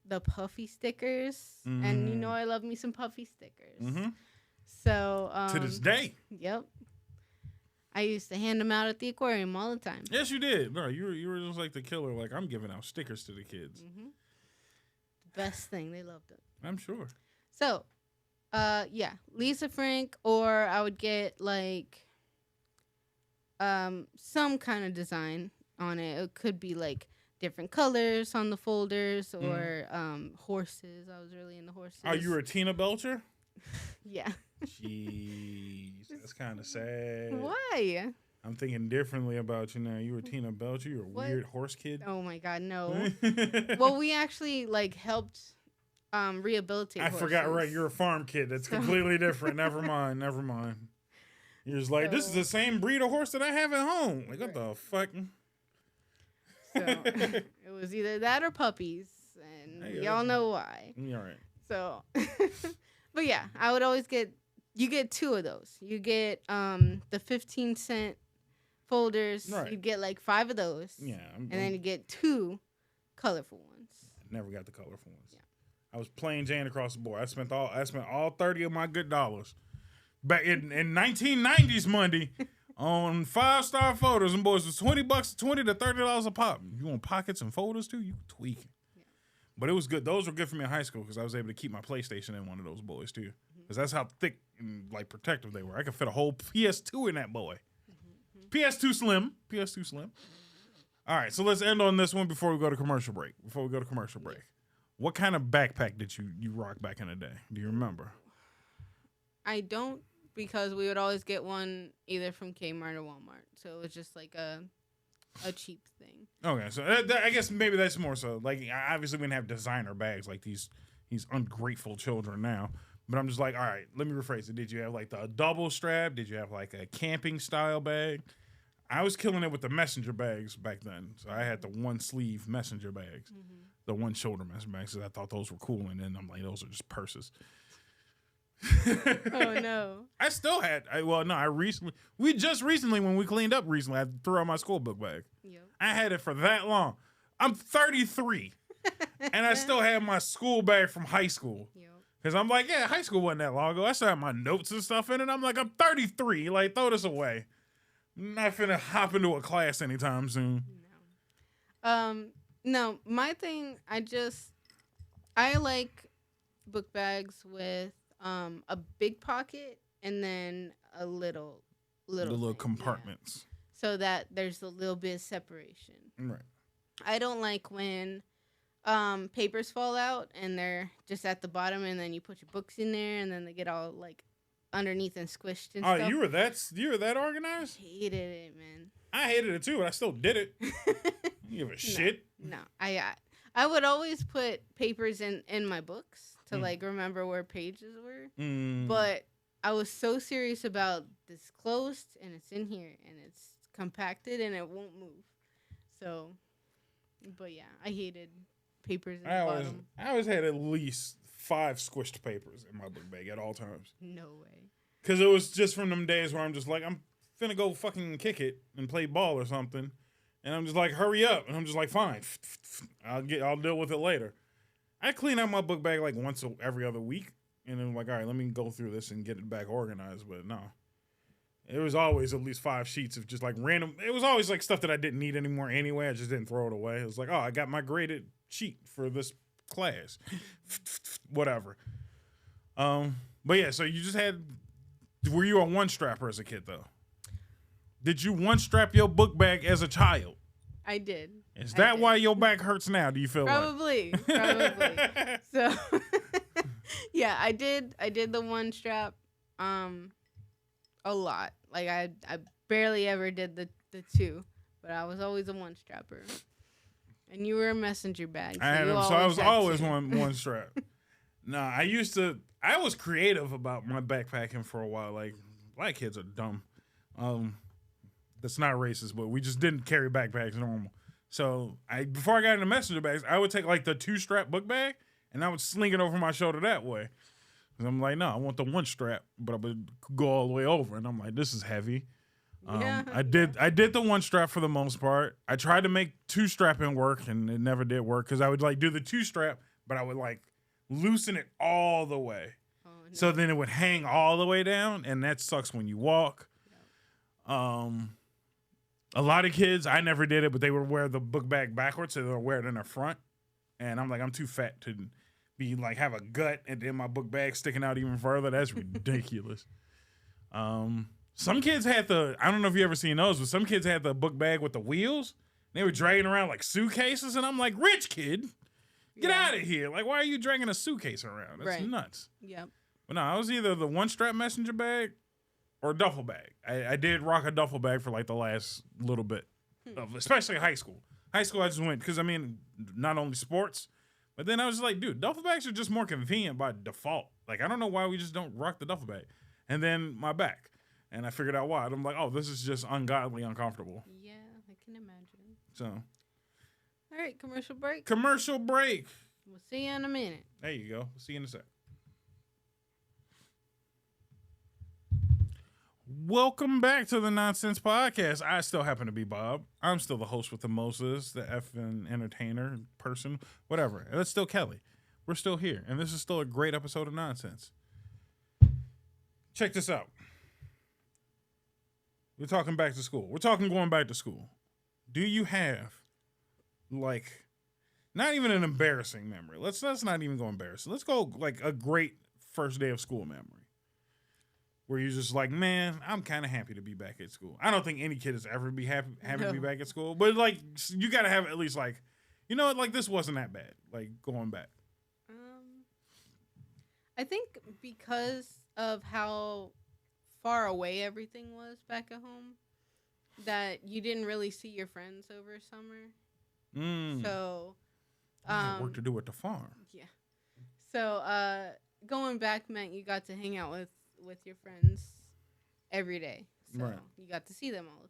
the puffy stickers, and you know I love me some puffy stickers. Mm-hmm. So to this day, yep, I used to hand them out at the aquarium all the time. Yes, you did. No, you were just like the killer. Like, I'm giving out stickers to the kids. Mm-hmm. Best thing, they loved it. I'm sure. So, yeah, Lisa Frank, or I would get like some kind of design on it. It could be like different colors on the folders, or horses. I was really into horses. Oh, you were a Tina Belcher? Yeah. Jeez, that's kind of sad. Why? I'm thinking differently about you now. You were Tina Belcher. You're a weird horse kid. Oh my God, no. Well, we actually like helped rehabilitate. I forgot. Right, you're a farm kid. That's completely different. Never mind. You're just like, this is the same breed of horse that I have at home. Like, what the fuck? So it was either that or puppies, and y'all know why. All right. So, but yeah, I would always you get 2 of those. You get the 15-cent folders. Right. You get like 5 of those. Yeah. And then you get 2 colorful ones. I never got the colorful ones. Yeah. I was plain Jane across the board. I spent all 30 of my good dollars back in 1990s Monday on 5-star photos, and boys was $20 to $30 a pop. You want pockets and folders too? You tweaking. Yeah. But it was good. Those were good for me in high school because I was able to keep my PlayStation in one of those boys too. Because that's how thick and like protective they were. I could fit a whole PS2 in that boy. PS2 Slim. All right, so let's end on this one before we go to commercial break. What kind of backpack did you rock back in the day? Do you remember? I don't, because we would always get one either from Kmart or Walmart. So it was just like a cheap thing. Okay, so I guess maybe that's more so. Like, obviously we didn't have designer bags like these ungrateful children now. But I'm just like, all right, let me rephrase it. Did you have like the double strap? Did you have like a camping style bag? I was killing it with the messenger bags back then. So I had the 1-sleeve messenger bags, the 1-shoulder messenger bags, because I thought those were cool. And then I'm like, those are just purses. Oh, no. I still had, we just recently, when we cleaned up recently, I threw out my school book bag. Yep. I had it for that long. I'm 33, and I still have my school bag from high school. Yep. Because I'm like, yeah, high school wasn't that long ago. I still have my notes and stuff in it. I'm like, I'm 33. Like, throw this away. I'm not finna hop into a class anytime soon. No, my thing, I like book bags with a big pocket and then a little compartments. Yeah. So that there's a little bit of separation. Right. I don't like when papers fall out and they're just at the bottom, and then you put your books in there and then they get all like underneath and squished and stuff. Oh, you were that organized? I hated it, man. I hated it too, but I still did it. You give a shit? No. I would always put papers in my books to like remember where pages were. But I was so serious about this closed and it's in here and it's compacted and it won't move. So, but yeah, I hated papers in the bottom. I always had at least 5 squished papers in my book bag at all times. No way. Because it was just from them days where I'm just like, I'm finna go fucking kick it and play ball or something. And I'm just like, hurry up. And I'm just like, fine. I'll deal with it later. I clean out my book bag like once every other week. And then I'm like, all right, let me go through this and get it back organized. But no. It was always at least 5 sheets of just like random. It was always like stuff that I didn't need anymore anyway. I just didn't throw it away. It was like, oh, I got my graded sheet for this class. Whatever. But yeah, so you just were you a one-strapper as a kid though? Did you one-strap your book bag as a child? I did. Is that why your back hurts now? Do you feel Probably. So, yeah, I did the one strap a lot. Like, I barely ever did the 2, but I was always a one strapper. And you were a messenger bag. So I was always one strap. No, I was creative about my backpacking for a while. Like, black kids are dumb. That's not racist, but we just didn't carry backpacks normal. So before I got into messenger bags, I would take like the 2-strap book bag and I would sling it over my shoulder that way. And I'm like, no, I want the 1 strap, but I would go all the way over. And I'm like, this is heavy. I did the one strap for the most part. I tried to make two strapping work, and it never did work because I would like do the two strap, but I would like loosen it all the way. Oh, no. So then it would hang all the way down, and that sucks when you walk. Yep. A lot of kids, I never did it, but they would wear the book bag backwards, so they would wear it in the front. And I'm like, I'm too fat to be like have a gut and then my book bag sticking out even further. That's ridiculous. Some kids had I don't know if you ever seen those, but some kids had the book bag with the wheels. They were dragging around like suitcases, and I'm like, rich kid, get out of here. Like, why are you dragging a suitcase around? That's nuts. Yep. But no, I was either the one strap messenger bag or a duffel bag. I did rock a duffel bag for like the last little bit, especially high school. High school, I just went because, I mean, not only sports, but then I was like, dude, duffel bags are just more convenient by default. Like, I don't know why we just don't rock the duffel bag. And then my back. And I figured out why. And I'm like, oh, this is just ungodly uncomfortable. Yeah, I can imagine. So. All right, commercial break. Commercial break. We'll see you in a minute. There you go. We'll see you in a sec. Welcome back to the Nonsense Podcast. I still happen to be Bob. I'm still the host with the Moses, the FN entertainer person, whatever. And it's still Kelly. We're still here. And this is still a great episode of Nonsense. Check this out. We're talking back to school. We're talking going back to school. Do you have, like, not even an embarrassing memory? Let's not even go embarrassing. Let's go, like, a great first day of school memory. Where you're just like, man, I'm kind of happy to be back at school. I don't think any kid is ever be happy to be back at school. But, like, you got to have at least, like, you know what? Like, this wasn't that bad. Like, going back. I think because of how far away everything was back at home, that you didn't really see your friends over summer. So, work to do at the farm. Yeah. So, going back meant you got to hang out with your friends every day. So you got to see them all the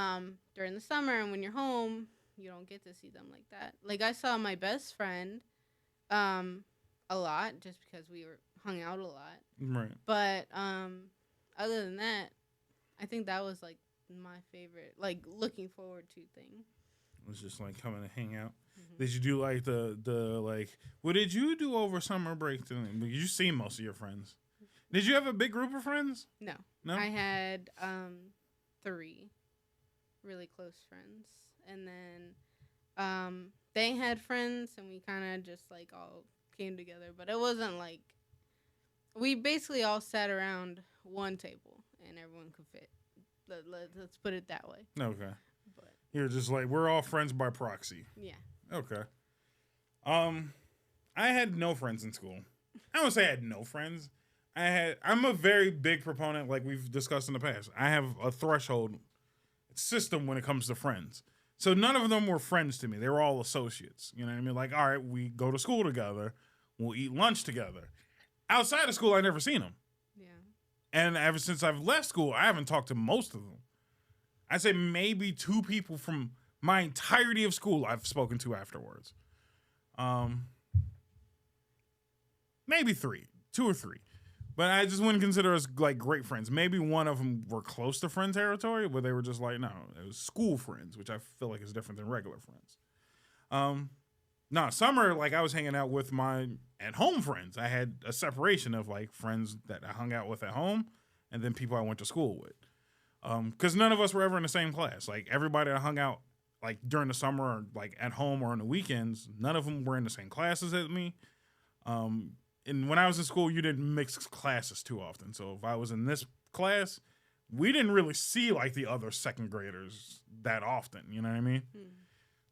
time. During the summer and when you're home, you don't get to see them like that. Like, I saw my best friend a lot just because we hung out a lot. Right. But other than that, I think that was like my favorite, like, looking forward to thing. It was just like coming to hang out. Mm-hmm. Did you do like the like, what did you do over summer break? Did you see most of your friends? Did you have a big group of friends? No. I had 3 really close friends. And then they had friends, and we kind of just, like, all came together. But it wasn't, like... We basically all sat around one table, and everyone could fit. Let's put it that way. Okay. But you're just like, we're all friends by proxy. Yeah. Okay. I had no friends in school. I don't say I had no friends. I'm a very big proponent, like we've discussed in the past. I have a threshold system when it comes to friends. So none of them were friends to me. They were all associates. You know what I mean? Like, all right, we go to school together. We'll eat lunch together. Outside of school, I never seen them. Yeah. And ever since I've left school, I haven't talked to most of them. I'd say maybe 2 people from my entirety of school I've spoken to afterwards. Maybe 3. 2 or 3. But I just wouldn't consider us, like, great friends. Maybe one of them were close to friend territory, but they were just like, no, it was school friends, which I feel like is different than regular friends. Summer, like, I was hanging out with my at-home friends. I had a separation of, like, friends that I hung out with at home and then people I went to school with. Because none of us were ever in the same class. Like, everybody I hung out, like, during the summer or, like, at home or on the weekends, none of them were in the same classes as me. And when I was in school, you didn't mix classes too often. So if I was in this class, we didn't really see, like, the other second graders that often. You know what I mean?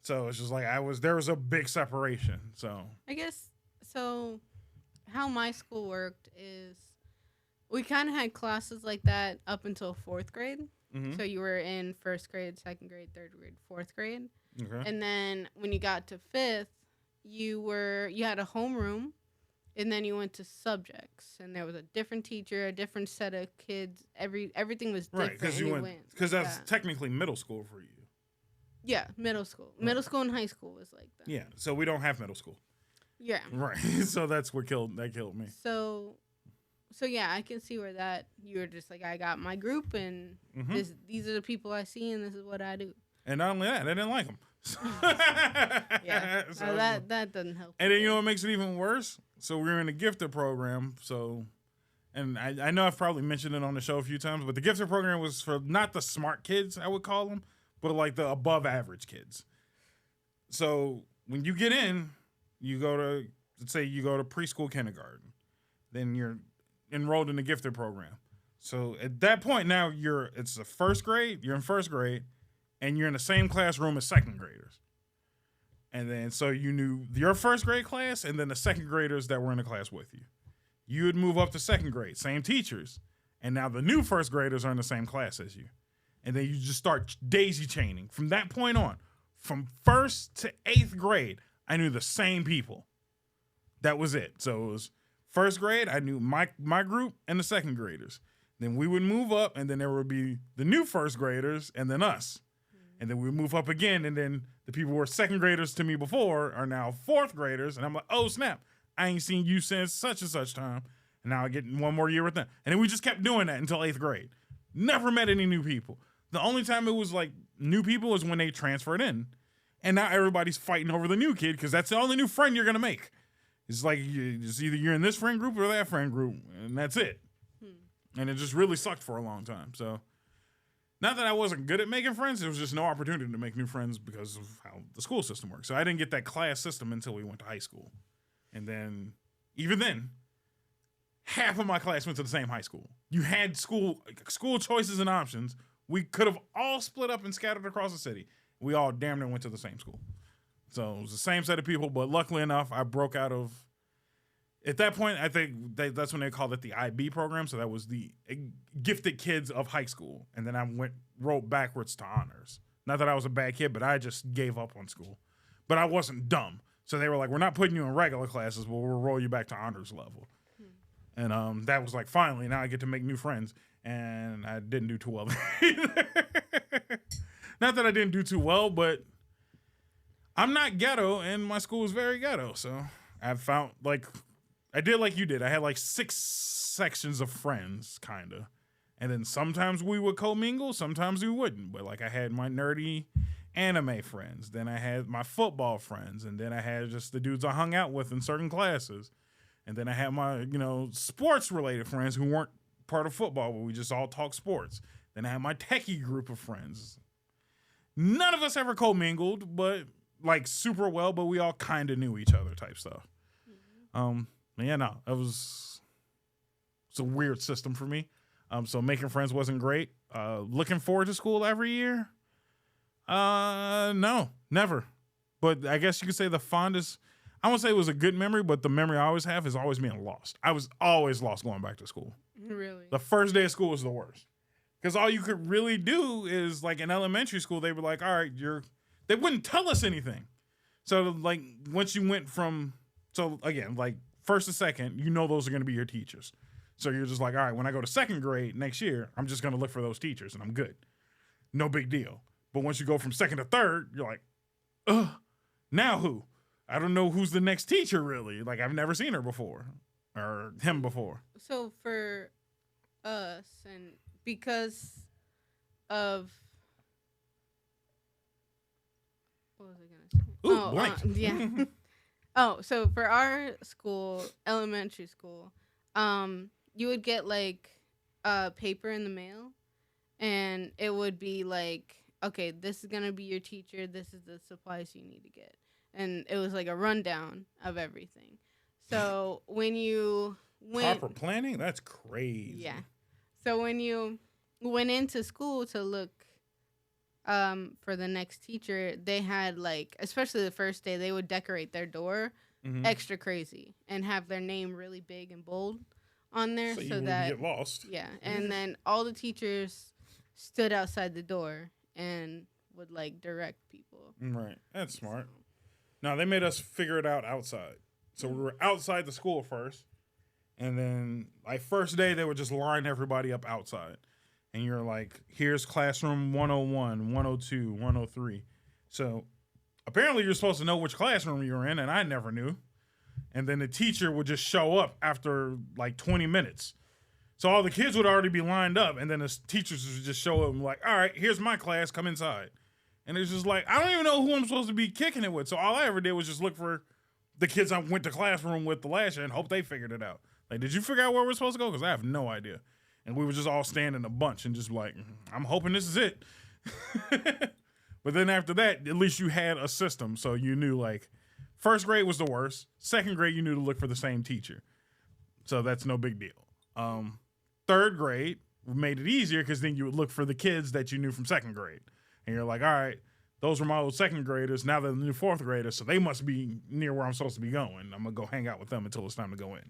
So it's just like there was a big separation. So I guess, so how my school worked is we kind of had classes like that up until 4th grade. Mm-hmm. So you were in 1st grade, 2nd grade, 3rd grade, 4th grade. Okay. And then when you got to 5th, you had a homeroom. And then you went to subjects, and there was a different teacher, a different set of kids. Everything was different. Right, because that's technically middle school for you. Yeah, middle school. Right. Middle school and high school was like that. Yeah, so we don't have middle school. Yeah. Right, so that's what killed me. So So yeah, I can see where that you were just like, I got my group, and these are the people I see, and this is what I do. And not only that, I didn't like them. Yeah, so that doesn't help. And then you know what makes it even worse? So we were in a gifted program. So, and I know I've probably mentioned it on the show a few times, but the gifted program was for not the smart kids, I would call them, but like the above average kids. So when you get in, you go to, let's say you go to preschool kindergarten, then you're enrolled in the gifted program. So at that point now it's the first grade, you're in first grade, and you're in the same classroom as second graders. And then so you knew your first grade class and then the second graders that were in the class with you. You would move up to second grade, same teachers, and now the new first graders are in the same class as you. And then you just start daisy chaining. From that point on, from first to eighth grade, I knew the same people. That was it. So it was first grade, I knew my group and the second graders. Then we would move up, and then there would be the new first graders, and then us. And then we would move up again, and then the people who were second graders to me before are now fourth graders. And I'm like, oh, snap. I ain't seen you since such and such time. And now I get one more year with them. And then we just kept doing that until eighth grade. Never met any new people. The only time it was like new people was when they transferred in. And now everybody's fighting over the new kid because that's the only new friend you're going to make. It's like it's either you're in this friend group or that friend group, and that's it. And it just really sucked for a long time. So not that I wasn't good at making friends, there was just no opportunity to make new friends because of how the school system works. So I didn't get that class system until we went to high school. And then, even then, half of my class went to the same high school. You had school choices and options. We could have all split up and scattered across the city. We all damn near went to the same school. So it was the same set of people, but luckily enough, I broke out of... At that point, I think that's when they called it the IB program. So that was the gifted kids of high school. And then I wrote backwards to honors. Not that I was a bad kid, but I just gave up on school. But I wasn't dumb. So they were like, we're not putting you in regular classes, but we'll roll you back to honors level. And that was like, finally, now I get to make new friends. And I didn't do too well either. Not that I didn't do too well, but I'm not ghetto, and my school is very ghetto. So I found, like... I did like you did. I had like 6 sections of friends, kind of. And then sometimes we would commingle, sometimes we wouldn't. But like I had my nerdy anime friends. Then I had my football friends. And then I had just the dudes I hung out with in certain classes. And then I had my, sports-related friends who weren't part of football, but we just all talk sports. Then I had my techie group of friends. None of us ever commingled, but like super well, but we all kind of knew each other type stuff. Yeah, no, it's a weird system for me. So making friends wasn't great. Looking forward to school every year? No, never. But I guess you could say the fondest, I won't say it was a good memory, but the memory I always have is always being lost. I was always lost going back to school. Really? The first day of school was the worst. Because all you could really do is, like in elementary school, they were like, all right, they wouldn't tell us anything. So like once you went from, so again, like, first to second, those are going to be your teachers. So you're just like, all right, when I go to second grade next year, I'm just going to look for those teachers and I'm good. No big deal. But once you go from second to third, you're like, ugh, now who? I don't know who's the next teacher really. Like I've never seen her before or him before. So for us, and because of, what was I going to say? Yeah. Oh, so for our school, elementary school, you would get like paper in the mail, and it would be like, okay, this is gonna be your teacher. This is the supplies you need to get, and it was like a rundown of everything. So when you went proper planning, that's crazy. Yeah. So when you went into school to look for the next teacher, they had like, especially the first day, they would decorate their door extra crazy and have their name really big and bold on there so that you get lost. Yeah, and then all the teachers stood outside the door and would like direct people. Right, that's smart. No, they made us figure it out outside. So we were outside the school first, and then like first day they would just line everybody up outside. And you're like, here's classroom 101, 102, 103. So apparently you're supposed to know which classroom you were in, and I never knew. And then the teacher would just show up after like 20 minutes. So all the kids would already be lined up, and then the teachers would just show them like, all right, here's my class, come inside. And it's just like, I don't even know who I'm supposed to be kicking it with. So all I ever did was just look for the kids I went to classroom with the last year and hope they figured it out. Like, did you figure out where we're supposed to go? Because I have no idea. And we would just all stand in a bunch and just like, I'm hoping this is it. But then after that, at least you had a system. So you knew like first grade was the worst. Second grade, you knew to look for the same teacher. So that's no big deal. Third grade made it easier because then you would look for the kids that you knew from second grade. And you're like, all right, those were my old second graders. Now they're the new fourth graders. So they must be near where I'm supposed to be going. I'm going to go hang out with them until it's time to go in.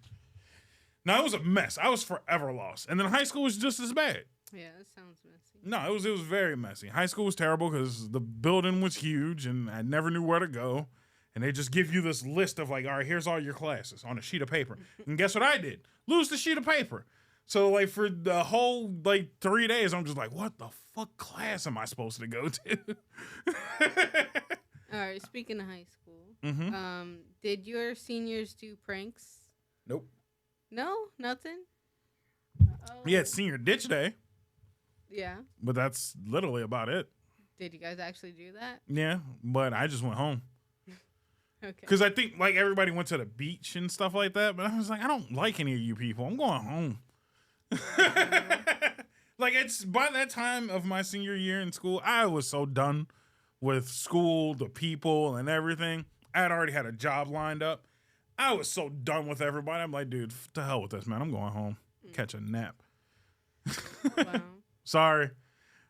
Now, it was a mess. I was forever lost. And then high school was just as bad. Yeah, that sounds messy. No, it was very messy. High school was terrible because the building was huge and I never knew where to go. And they just give you this list of like, all right, here's all your classes on a sheet of paper. And guess what I did? Lose the sheet of paper. So like for the whole like 3 days, I'm just like, what the fuck class am I supposed to go to? All right, speaking of high school, did your seniors do pranks? Nope. No, nothing? Yeah, it's senior ditch day. Yeah. But that's literally about it. Did you guys actually do that? Yeah, but I just went home. Okay. Because I think like everybody went to the beach and stuff like that, but I was like, I don't like any of you people. I'm going home. Like it's by that time of my senior year in school, I was so done with school, the people, and everything. I had already had a job lined up. I was so done with everybody. I'm like, dude, to hell with this, man. I'm going home. Catch a nap. Wow. Sorry.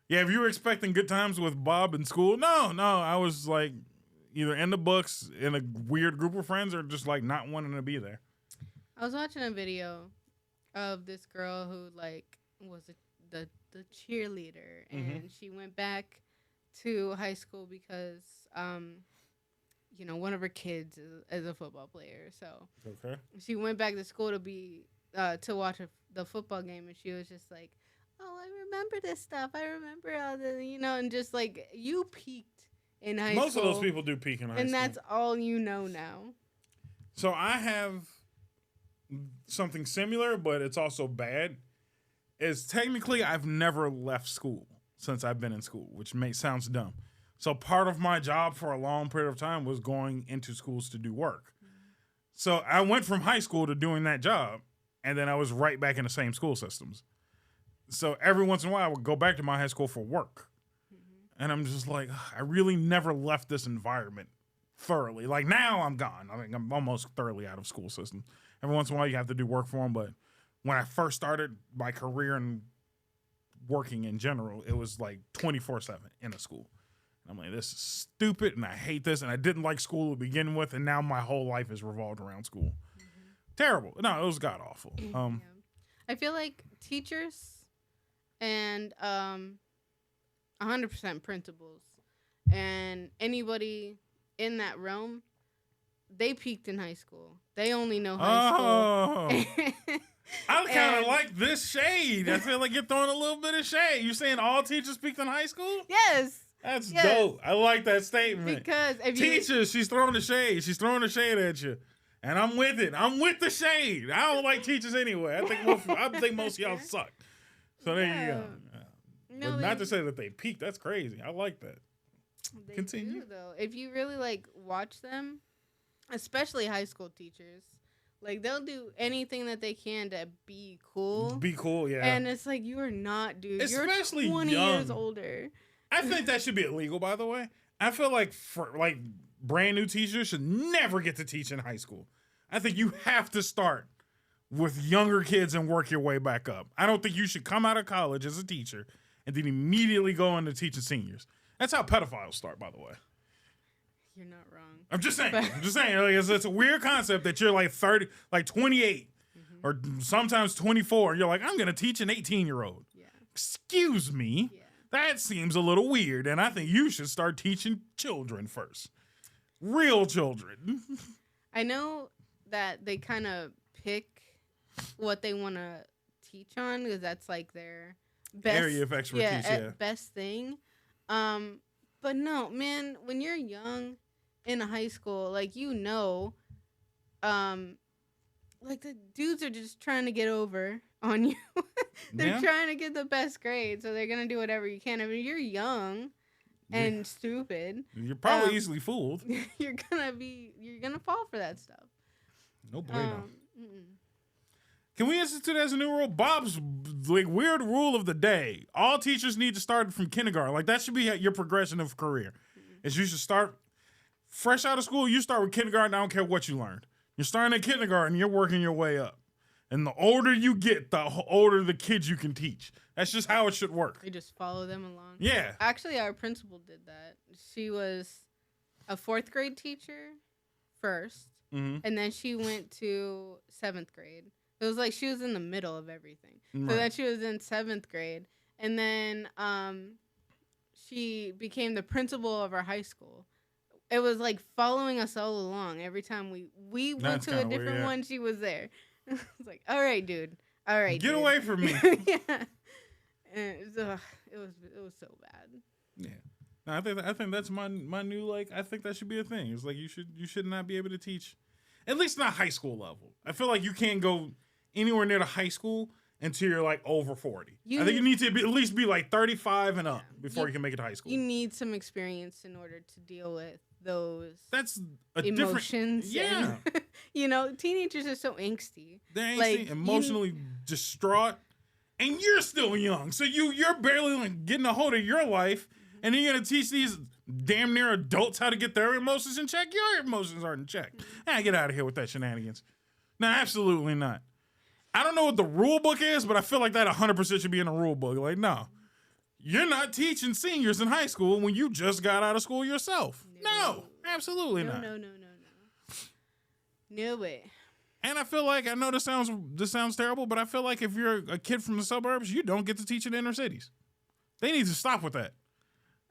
Yeah, if you were expecting good times with Bob in school, no. I was like either in the books, in a weird group of friends, or just like not wanting to be there. I was watching a video of this girl who like was the cheerleader, and she went back to high school because one of her kids is a football player. So she went back to school to be to watch the football game, and she was just like, oh, I remember this stuff. I remember all the, and just like you peaked in high school. Most of those people do peak in high school. And that's all you know now. So I have something similar, but it's also bad. Is technically I've never left school since I've been in school, which sounds dumb. So part of my job for a long period of time was going into schools to do work. So I went from high school to doing that job, and then I was right back in the same school systems. So every once in a while I would go back to my high school for work. And I'm just like, I really never left this environment thoroughly. Like now I'm gone. I think I'm almost thoroughly out of school system. Every once in a while you have to do work for them, but when I first started my career and working in general, it was like 24/7 in a school. And I'm like, this is stupid, and I hate this, and I didn't like school to begin with, and now my whole life is revolved around school. Terrible. No, it was god awful. I feel like teachers and 100% principals and anybody in that realm, they peaked in high school. They only know high school. I kind of like this shade. I feel like you're throwing a little bit of shade. You're saying all teachers peaked in high school? Yes. That's dope. I like that statement. Because if teachers, she's throwing the shade. She's throwing the shade at you. And I'm with it. I'm with the shade. I don't like teachers anyway. I think most of y'all suck. So there you go. No, but not to say that they peaked. That's crazy. I like that. They Continue. Do, though. If you really like watch them, especially high school teachers, like they'll do anything that they can to be cool. Be cool, yeah. And it's like you are not, dude. Especially you're 20 years older. I think that should be illegal, by the way. I feel like brand new teachers should never get to teach in high school. I think you have to start with younger kids and work your way back up. I don't think you should come out of college as a teacher and then immediately go into teaching seniors. That's how pedophiles start, by the way. You're not wrong. I'm just saying. Like, it's a weird concept that you're like 30, like 28, or sometimes 24. And you're like, I'm going to teach an 18-year-old. Yeah. Excuse me. Yeah. That seems a little weird. And I think you should start teaching children first. Real children. I know that they kind of pick what they want to teach on because that's like their best area of expertise. Best thing. But no, man, when you're young in high school, like like the dudes are just trying to get over on you. They're trying to get the best grade, so they're gonna do whatever you can. I mean, you're young and stupid. You're probably easily fooled. You're gonna fall for that stuff. No bueno. Can we institute as a new rule? Bob's like weird rule of the day. All teachers need to start from kindergarten. Like that should be your progression of career. Is you should start fresh out of school. You start with kindergarten. I don't care what you learned. You're starting at kindergarten. You're working your way up. And the older you get, the older the kids you can teach. That's just how it should work. You just follow them along. Yeah. Actually, our principal did that. She was a 4th grade teacher first, and then she went to 7th grade. It was like she was in the middle of everything. Right. So then she was in 7th grade, and then she became the principal of our high school. It was like following us all along. Every time we went to a different one, she was there. I was like, all right, dude. All right, get away from me. Yeah. And it was so bad. Yeah. No, I think that's my new, like, I think that should be a thing. It's like you should not be able to teach, at least not high school level. I feel like you can't go anywhere near the high school until you're like over 40. I think you need to at least be like 35 and up before you can make it to high school. You need some experience in order to deal with those emotions. Yeah. Teenagers are so angsty. They're angsty, emotionally distraught, and you're still young. So you're barely like getting a hold of your life, and then you're going to teach these damn near adults how to get their emotions in check. Your emotions aren't in check. Get out of here with that shenanigans. No, absolutely not. I don't know what the rule book is, but I feel like that 100% should be in the rule book. Like, no, you're not teaching seniors in high school when you just got out of school yourself. No, absolutely not. No way. And I feel like, I know this sounds terrible, but I feel like if you're a kid from the suburbs, you don't get to teach in the inner cities. They need to stop with that.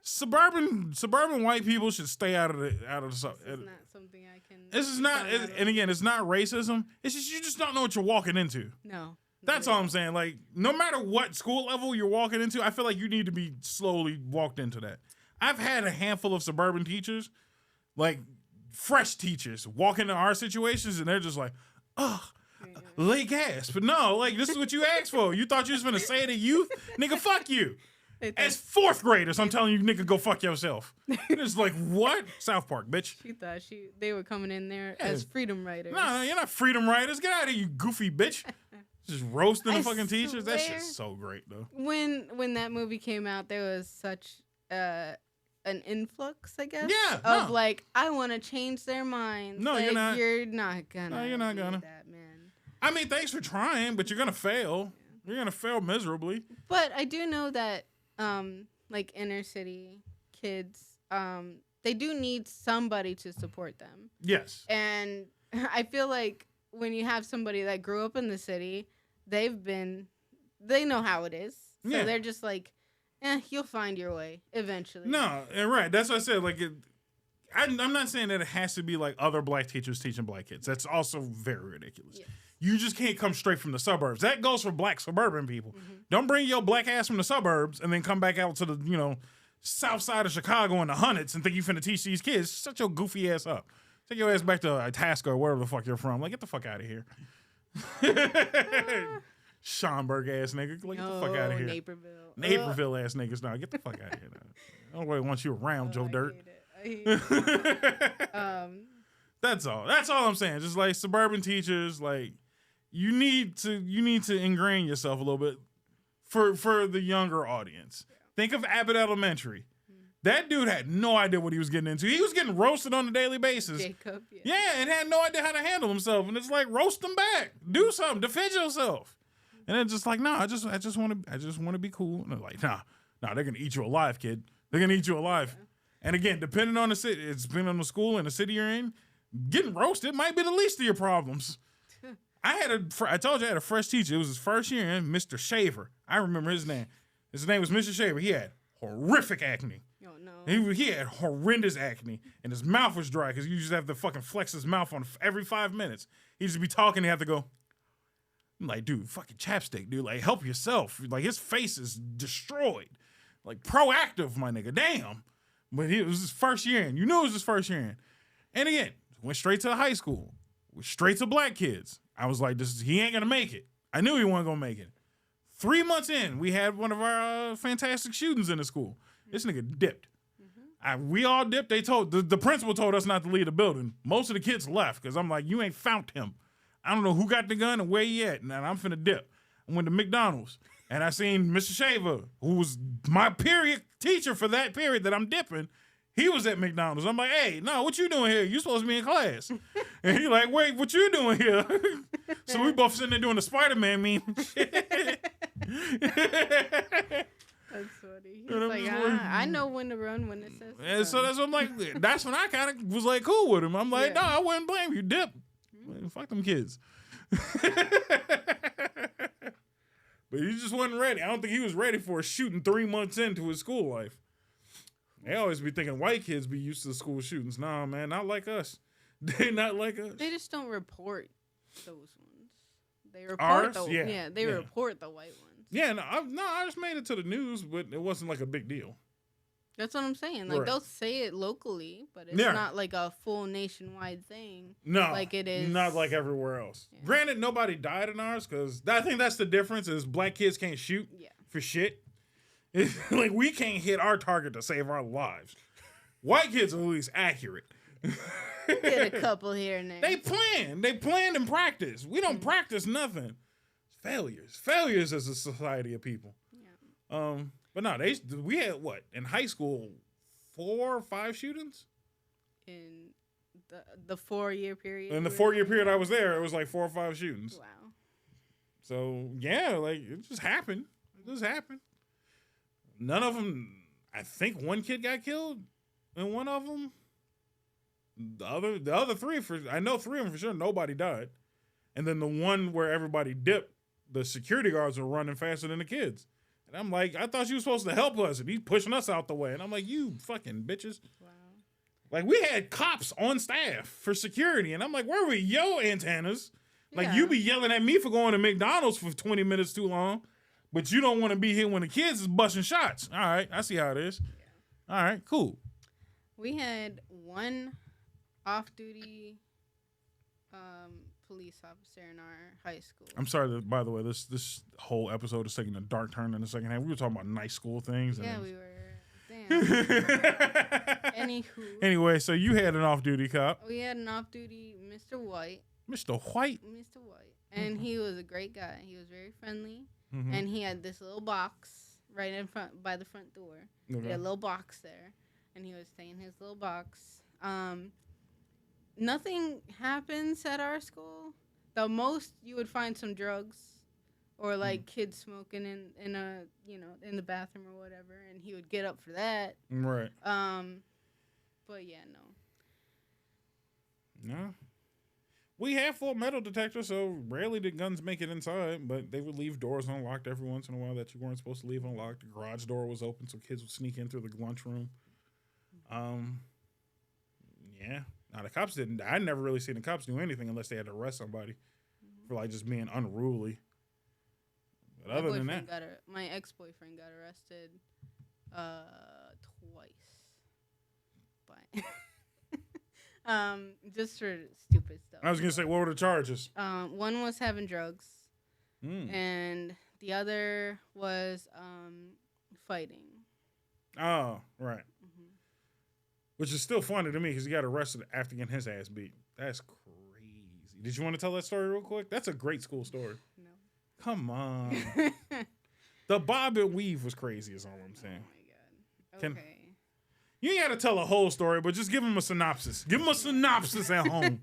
Suburban white people should stay out of the suburbs. This is not something I can. This is not, and again, it's not racism. It's just you just don't know what you're walking into. No. That's all I'm saying. Like, no matter what school level you're walking into, I feel like you need to be slowly walked into that. I've had a handful of suburban teachers, like fresh teachers, walk into our situations, and they're just like, lay gas. But no, like, this is what you asked for. You thought you was going to say it to youth? Nigga, fuck you. As 4th graders, I'm telling you, nigga, go fuck yourself. It's like, what? South Park, bitch. She thought they were coming in there as freedom writers. No, you're not freedom writers. Get out of here, you goofy bitch. Just roasting the fucking teachers. That shit's so great, though. When that movie came out, there was such an influx, I guess. Yeah. Of like, I want to change their minds. No, like, you're not. You're not gonna. No, you're not gonna. Do that, man. I mean, thanks for trying, but you're gonna fail. Yeah. You're gonna fail miserably. But I do know that, like inner city kids, they do need somebody to support them. Yes. And I feel like when you have somebody that grew up in the city, they know how it is. So they're just like, you'll find your way eventually. No, right. That's what I said. Like, I'm not saying that it has to be like other black teachers teaching black kids. That's also very ridiculous. Yes. You just can't come straight from the suburbs. That goes for black suburban people. Mm-hmm. Don't bring your black ass from the suburbs and then come back out to the, south side of Chicago in the hundreds and think you finna teach these kids. Shut your goofy ass up. Take your ass back to Itasca or wherever the fuck you're from. Like, get the fuck out of here. Schomburg ass nigga. Like, get the fuck out of here. Naperville ass niggas. No, get the fuck out of here. I don't really want you around, Joe Dirt. I hate it. That's all. That's all I'm saying. Just like suburban teachers, like you need to ingrain yourself a little bit for the younger audience. Yeah. Think of Abbott Elementary. That dude had no idea what he was getting into. He was getting roasted on a daily basis. Jacob, and had no idea how to handle himself. And it's like, roast him back. Do something. Defend yourself. And it's just like, no, I just want to be cool. And they're like, nah, they're gonna eat you alive, kid. They're gonna eat you alive. Yeah. And again, depending on the city, it's depending on the school and the city you're in, getting roasted might be the least of your problems. I told you I had a fresh teacher. It was his first year in, Mr. Shaver. I remember his name. His name was Mr. Shaver. He had horrific acne. Oh, no. He had horrendous acne, and his mouth was dry because you just have to fucking flex his mouth on every 5 minutes. He'd just be talking, he have to go. I'm like, dude, fucking chapstick, dude. Like, help yourself. Like, his face is destroyed. Like, proactive, my nigga. Damn. But it was his first year in. You knew it was his first year in. And again, went straight to high school. Went straight to black kids. I was like, he ain't gonna make it. I knew he wasn't gonna make it. 3 months in, we had one of our fantastic shootings in the school. This nigga dipped. We all dipped. They told the principal told us not to leave the building. Most of the kids left because I'm like, you ain't found him. I don't know who got the gun and where he at. And I'm finna dip. I went to McDonald's and I seen Mr. Shaver, who was my period teacher for that period that I'm dipping. He was at McDonald's. I'm like, hey, no, what you doing here? You supposed to be in class. And he like, wait, what you doing here? So we both sitting there doing the Spider-Man meme. That's funny. He's like, I know when to run when it says. And so that's what I'm like. That's when I kind of was like cool with him. I'm like, no, I wouldn't blame you. Dip. Fuck them kids. But he just wasn't ready. I don't think he was ready for a shooting 3 months into his school life. They always be thinking white kids be used to school shootings. Nah, man, not like us. They not like us. They just don't report those ones. They report they report the white ones. Yeah, I just made it to the news, but it wasn't like a big deal. That's what I'm saying. Like they'll say it locally, but it's not like a full nationwide thing. No, like it is not like everywhere else. Yeah. Granted, nobody died in ours because I think that's the difference. Is black kids can't shoot for shit. It's like we can't hit our target to save our lives. White kids are at least accurate. Hit a couple here and there. They planned and practice. We don't practice nothing. Failures as a society of people. Yeah. But no, we had what in high school, 4 or 5 shootings. In the 4-year period. In the 4-year period I was there, it was like 4 or 5 shootings. Wow. So yeah, like it just happened. None of them. I think one kid got killed, and one of them. The other 3 I know 3 of them for sure. Nobody died, and then the one where everybody dipped, the security guards were running faster than the kids, and I'm like, I thought you were supposed to help us, and he's pushing us out the way, and I'm like, you fucking bitches. Wow. Like we had cops on staff for security, and I'm like, where were your antennas? Like you be yelling at me for going to McDonald's for 20 minutes too long. But you don't want to be here when the kids is busting shots. All right, I see how it is. Yeah. All right, cool. We had one off-duty police officer in our high school. I'm sorry, by the way, this whole episode is taking a dark turn in the second half. We were talking about nice school things. Yeah, we were. Damn. Anywho. Anyway, so you had an off-duty cop. We had an off-duty Mr. White. Mr. White? Mr. White. And he was a great guy. He was very friendly. Mm-hmm. And he had this little box right in front by the front door. Okay. He had a little box there, and he would stay in his little box. Nothing happens at our school. The most you would find some drugs, or like kids smoking in the bathroom or whatever, and he would get up for that. Right. But yeah, no. We have full metal detectors, so rarely did guns make it inside, but they would leave doors unlocked every once in a while that you weren't supposed to leave unlocked. The garage door was open, so kids would sneak in through the lunchroom. Yeah. Now, the cops didn't. I never really seen the cops do anything unless they had to arrest somebody for, like, just being unruly. But other than that. My ex-boyfriend got arrested twice. But... just for stupid stuff. I was gonna say, what were the charges? One was having drugs, and the other was fighting. Oh, right. Mm-hmm. Which is still funny to me because he got arrested after getting his ass beat. That's crazy. Did you want to tell that story real quick? That's a great school story. No. Come on. The bob and weave was crazy, is all I'm saying. Oh my god. Okay. You ain't got to tell a whole story, but just give him a synopsis. Give him a synopsis at home.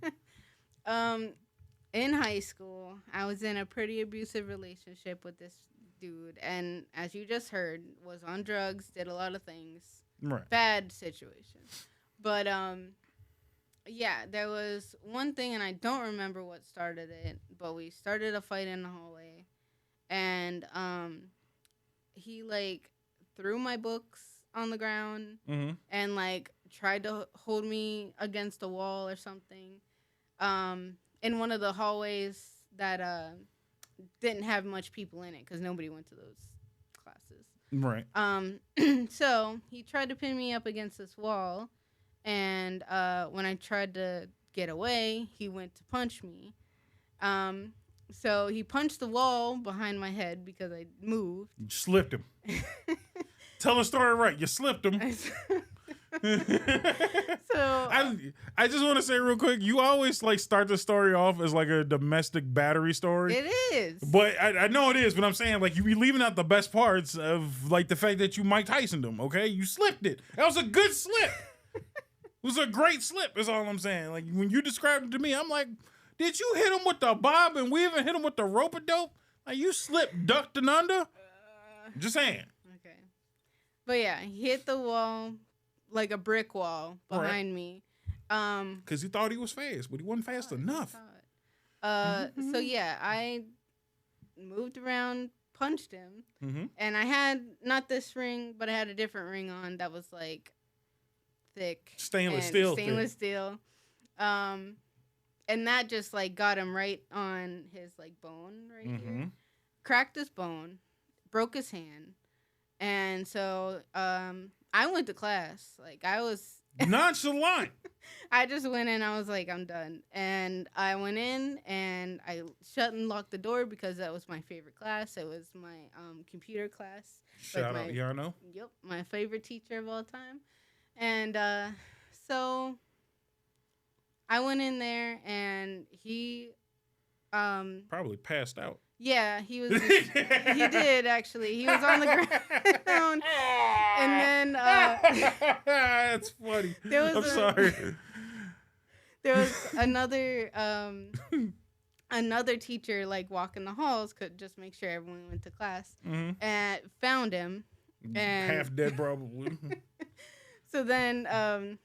In high school, I was in a pretty abusive relationship with this dude, and as you just heard, was on drugs, did a lot of things. Right. Bad situation. But, yeah, there was one thing, and I don't remember what started it, but we started a fight in the hallway, and he, like, threw my books on the ground and like tried to hold me against a wall or something in one of the hallways that didn't have much people in it because nobody went to those classes. Right. So he tried to pin me up against this wall, and when I tried to get away, he went to punch me. So he punched the wall behind my head because I moved. You slipped him. Tell the story right. You slipped him. So I just want to say real quick, you always like start the story off as like a domestic battery story. It is. But I know it is, but I'm saying like you be leaving out the best parts of like the fact that you Mike Tyson them, okay? You slipped it. That was a good slip. It was a great slip is all I'm saying. Like when you described it to me, I'm like, did you hit him with the bob and weave and hit him with the rope-a-dope? Like you slipped, ducked and under? Just saying. Okay. But yeah, he hit the wall like a brick wall behind me. Because he thought he was fast, but he wasn't fast enough. So yeah, I moved around, punched him, and I had not this ring, but I had a different ring on that was like thick. Stainless steel. And that just like got him right on his like bone right here. Cracked his bone, broke his hand. And so I went to class. Like I was nonchalant. I just went in. I was like, I'm done. And I went in and I shut and locked the door because that was my favorite class. It was my computer class. Shout out Yarno. Yep, my favorite teacher of all time. And so I went in there and he probably passed out. Yeah, he was. He did actually. He was on the ground, and then that's funny. I'm sorry. There was another teacher like walking the halls, could just make sure everyone went to class, and found him, and half dead probably. So then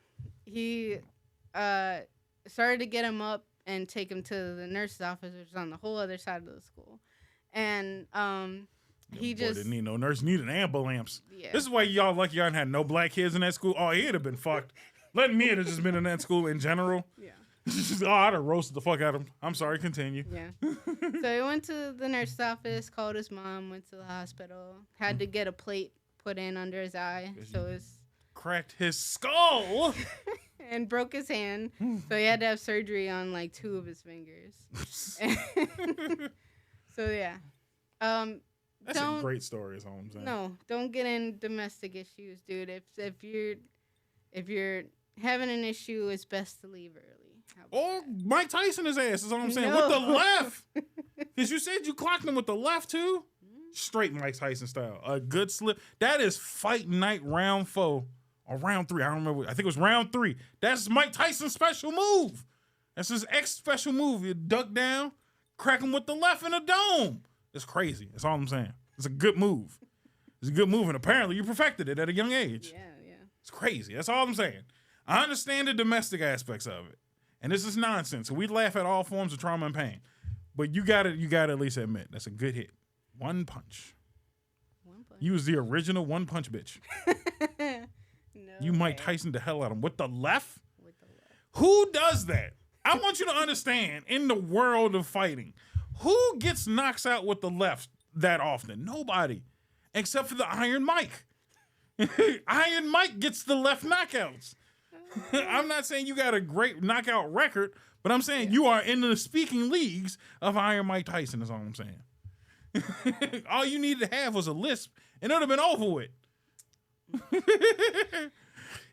he started to get him up and take him to the nurse's office, which was on the whole other side of the school. And he just didn't need no nurse, need an ambulance. Yeah. This is why y'all lucky y'all had no black kids in that school. Oh, he'd have been fucked. Let me have just been in that school in general. Yeah. I'd have roasted the fuck out of him. I'm sorry, continue. Yeah. So he went to the nurse's office, called his mom, went to the hospital, had to get a plate put in under his eye. So it's cracked his skull. And broke his hand. So he had to have surgery on like 2 of his fingers. So yeah. That's a great story, is all I'm saying. No, don't get in domestic issues, dude. If you're having an issue, it's best to leave early. Or Mike Tyson his ass is all I'm saying. No. With the left. Because you said you clocked him with the left too? Straight Mike Tyson style. A good slip. That is fight night round 4. Or round 3. I don't remember. I think it was round 3. That's Mike Tyson's special move. That's his special move. You duck down, crack him with the left in the dome. It's crazy. That's all I'm saying. It's a good move. It's a good move, and apparently you perfected it at a young age. Yeah. It's crazy. That's all I'm saying. I understand the domestic aspects of it, and this is nonsense. So we laugh at all forms of trauma and pain, but you got to at least admit that's a good hit. One punch. You was the original one punch bitch. No you Mike Tyson the hell out of him with the left. Who does that? I want you to understand, in the world of fighting, who gets knocks out with the left that often? Nobody, except for the Iron Mike. Iron Mike gets the left knockouts. I'm not saying you got a great knockout record, but I'm saying you are in the speaking leagues of Iron Mike Tyson is all I'm saying. All you needed to have was a lisp, and it would have been over with.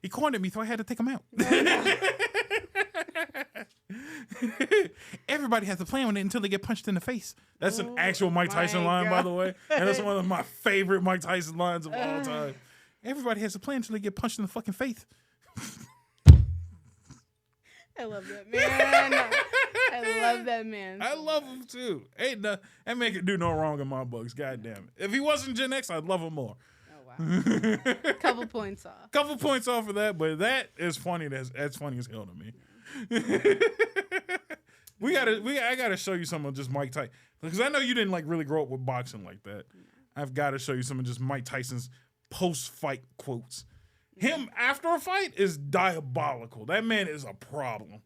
He cornered me, so I had to take him out. Everybody has a plan with it until they get punched in the face. That's an actual Mike Tyson line, by the way. And that's one of my favorite Mike Tyson lines of all time. Everybody has a plan until they get punched in the fucking face. I love that man. I love that man. I love him too. That man can do no wrong in my books. God damn it. If he wasn't Gen X, I'd love him more. Couple points off. Couple points off for that, but that is funny. That's funny as hell to me. I gotta show you some of just Mike Tyson, because I know you didn't like really grow up with boxing like that. I've got to show you some of just Mike Tyson's post-fight quotes. Him after a fight is diabolical. That man is a problem.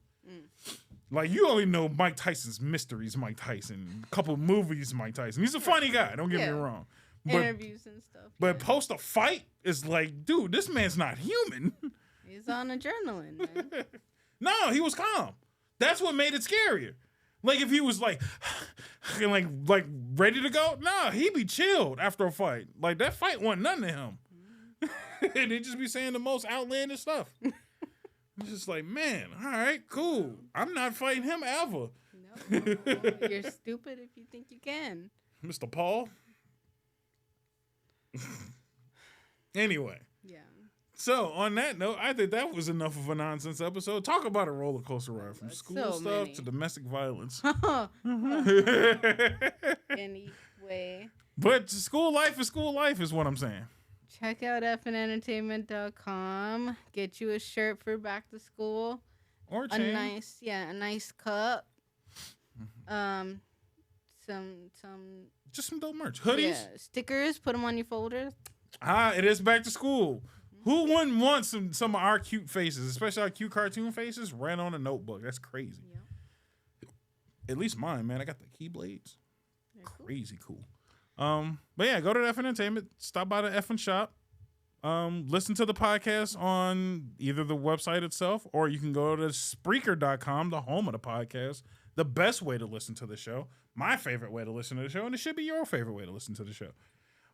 Like, you only know Mike Tyson's mysteries, Mike Tyson. A couple movies, Mike Tyson. He's a funny guy. Don't get me wrong. But, interviews and stuff. But post a fight is like, dude, this man's not human. He's on adrenaline, man. No, he was calm. That's what made it scarier. Like if he was like ready to go, nah, he'd be chilled after a fight. Like that fight wasn't nothing to him. And he'd just be saying the most outlandish stuff. It's just like, man, all right, cool. I'm not fighting him ever. No, you're stupid if you think you can. Mr. Paul. Anyway. Yeah. So, on that note, I think that was enough of a nonsense episode. Talk about a roller coaster ride from school stuff to domestic violence. Anyway. But school life is what I'm saying. Check out FNentertainment.com. Get you a shirt for back to school. Or a chain. A nice cup. Just some dope merch. Hoodies. Yeah, stickers. Put them on your folders. It is back to school. Who wouldn't want some of our cute faces, especially our cute cartoon faces, ran on a notebook? That's crazy. Yeah. At least mine, man. I got the keyblades. Crazy cool. But yeah, go to the FN Entertainment. Stop by the FN shop. Listen to the podcast on either the website itself, or you can go to Spreaker.com, the home of the podcast. The best way to listen to the show. My favorite way to listen to the show, and it should be your favorite way to listen to the show.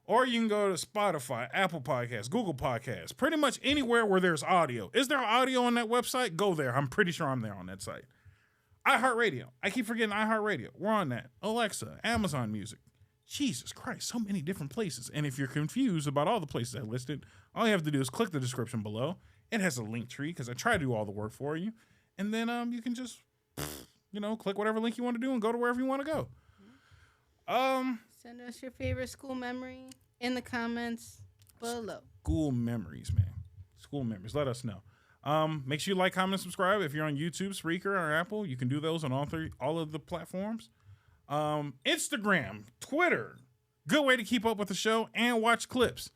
Or you can go to Spotify, Apple Podcasts, Google Podcasts, pretty much anywhere where there's audio. Is there audio on that website? Go there. I'm pretty sure I'm there on that site. iHeartRadio. I keep forgetting iHeartRadio. We're on that. Alexa, Amazon Music. Jesus Christ, so many different places. And if you're confused about all the places I listed, all you have to do is click the description below. It has a link tree because I try to do all the work for you. And then you can just, click whatever link you want to do and go to wherever you want to go. Send us your favorite school memory in the comments below. School memories, man. School memories. Let us know. Make sure you like, comment, subscribe. If you're on YouTube, Spreaker, or Apple, you can do those on all of the platforms. Instagram, Twitter. Good way to keep up with the show and watch clips.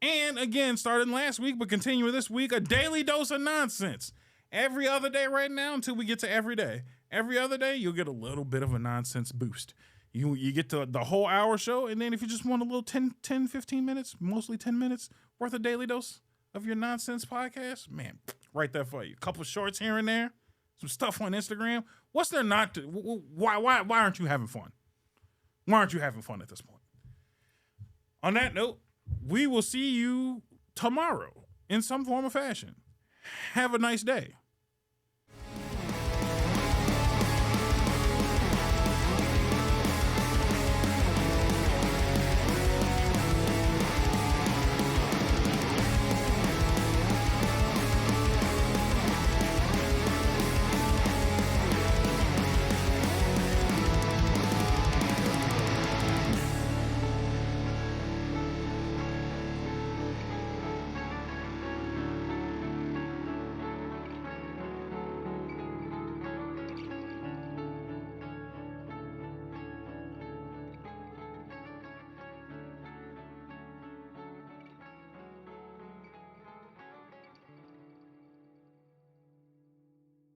And again, starting last week, but continuing this week, a daily dose of nonsense. Every other day right now until we get to every day. Every other day, you'll get a little bit of a nonsense boost. You get to the whole hour show, and then if you just want a little 10, 15 minutes, mostly 10 minutes worth of daily dose of your nonsense podcast, man, right there for you. A couple shorts here and there, some stuff on Instagram. What's there not to? Why aren't you having fun? Why aren't you having fun at this point? On that note, we will see you tomorrow in some form or fashion. Have a nice day.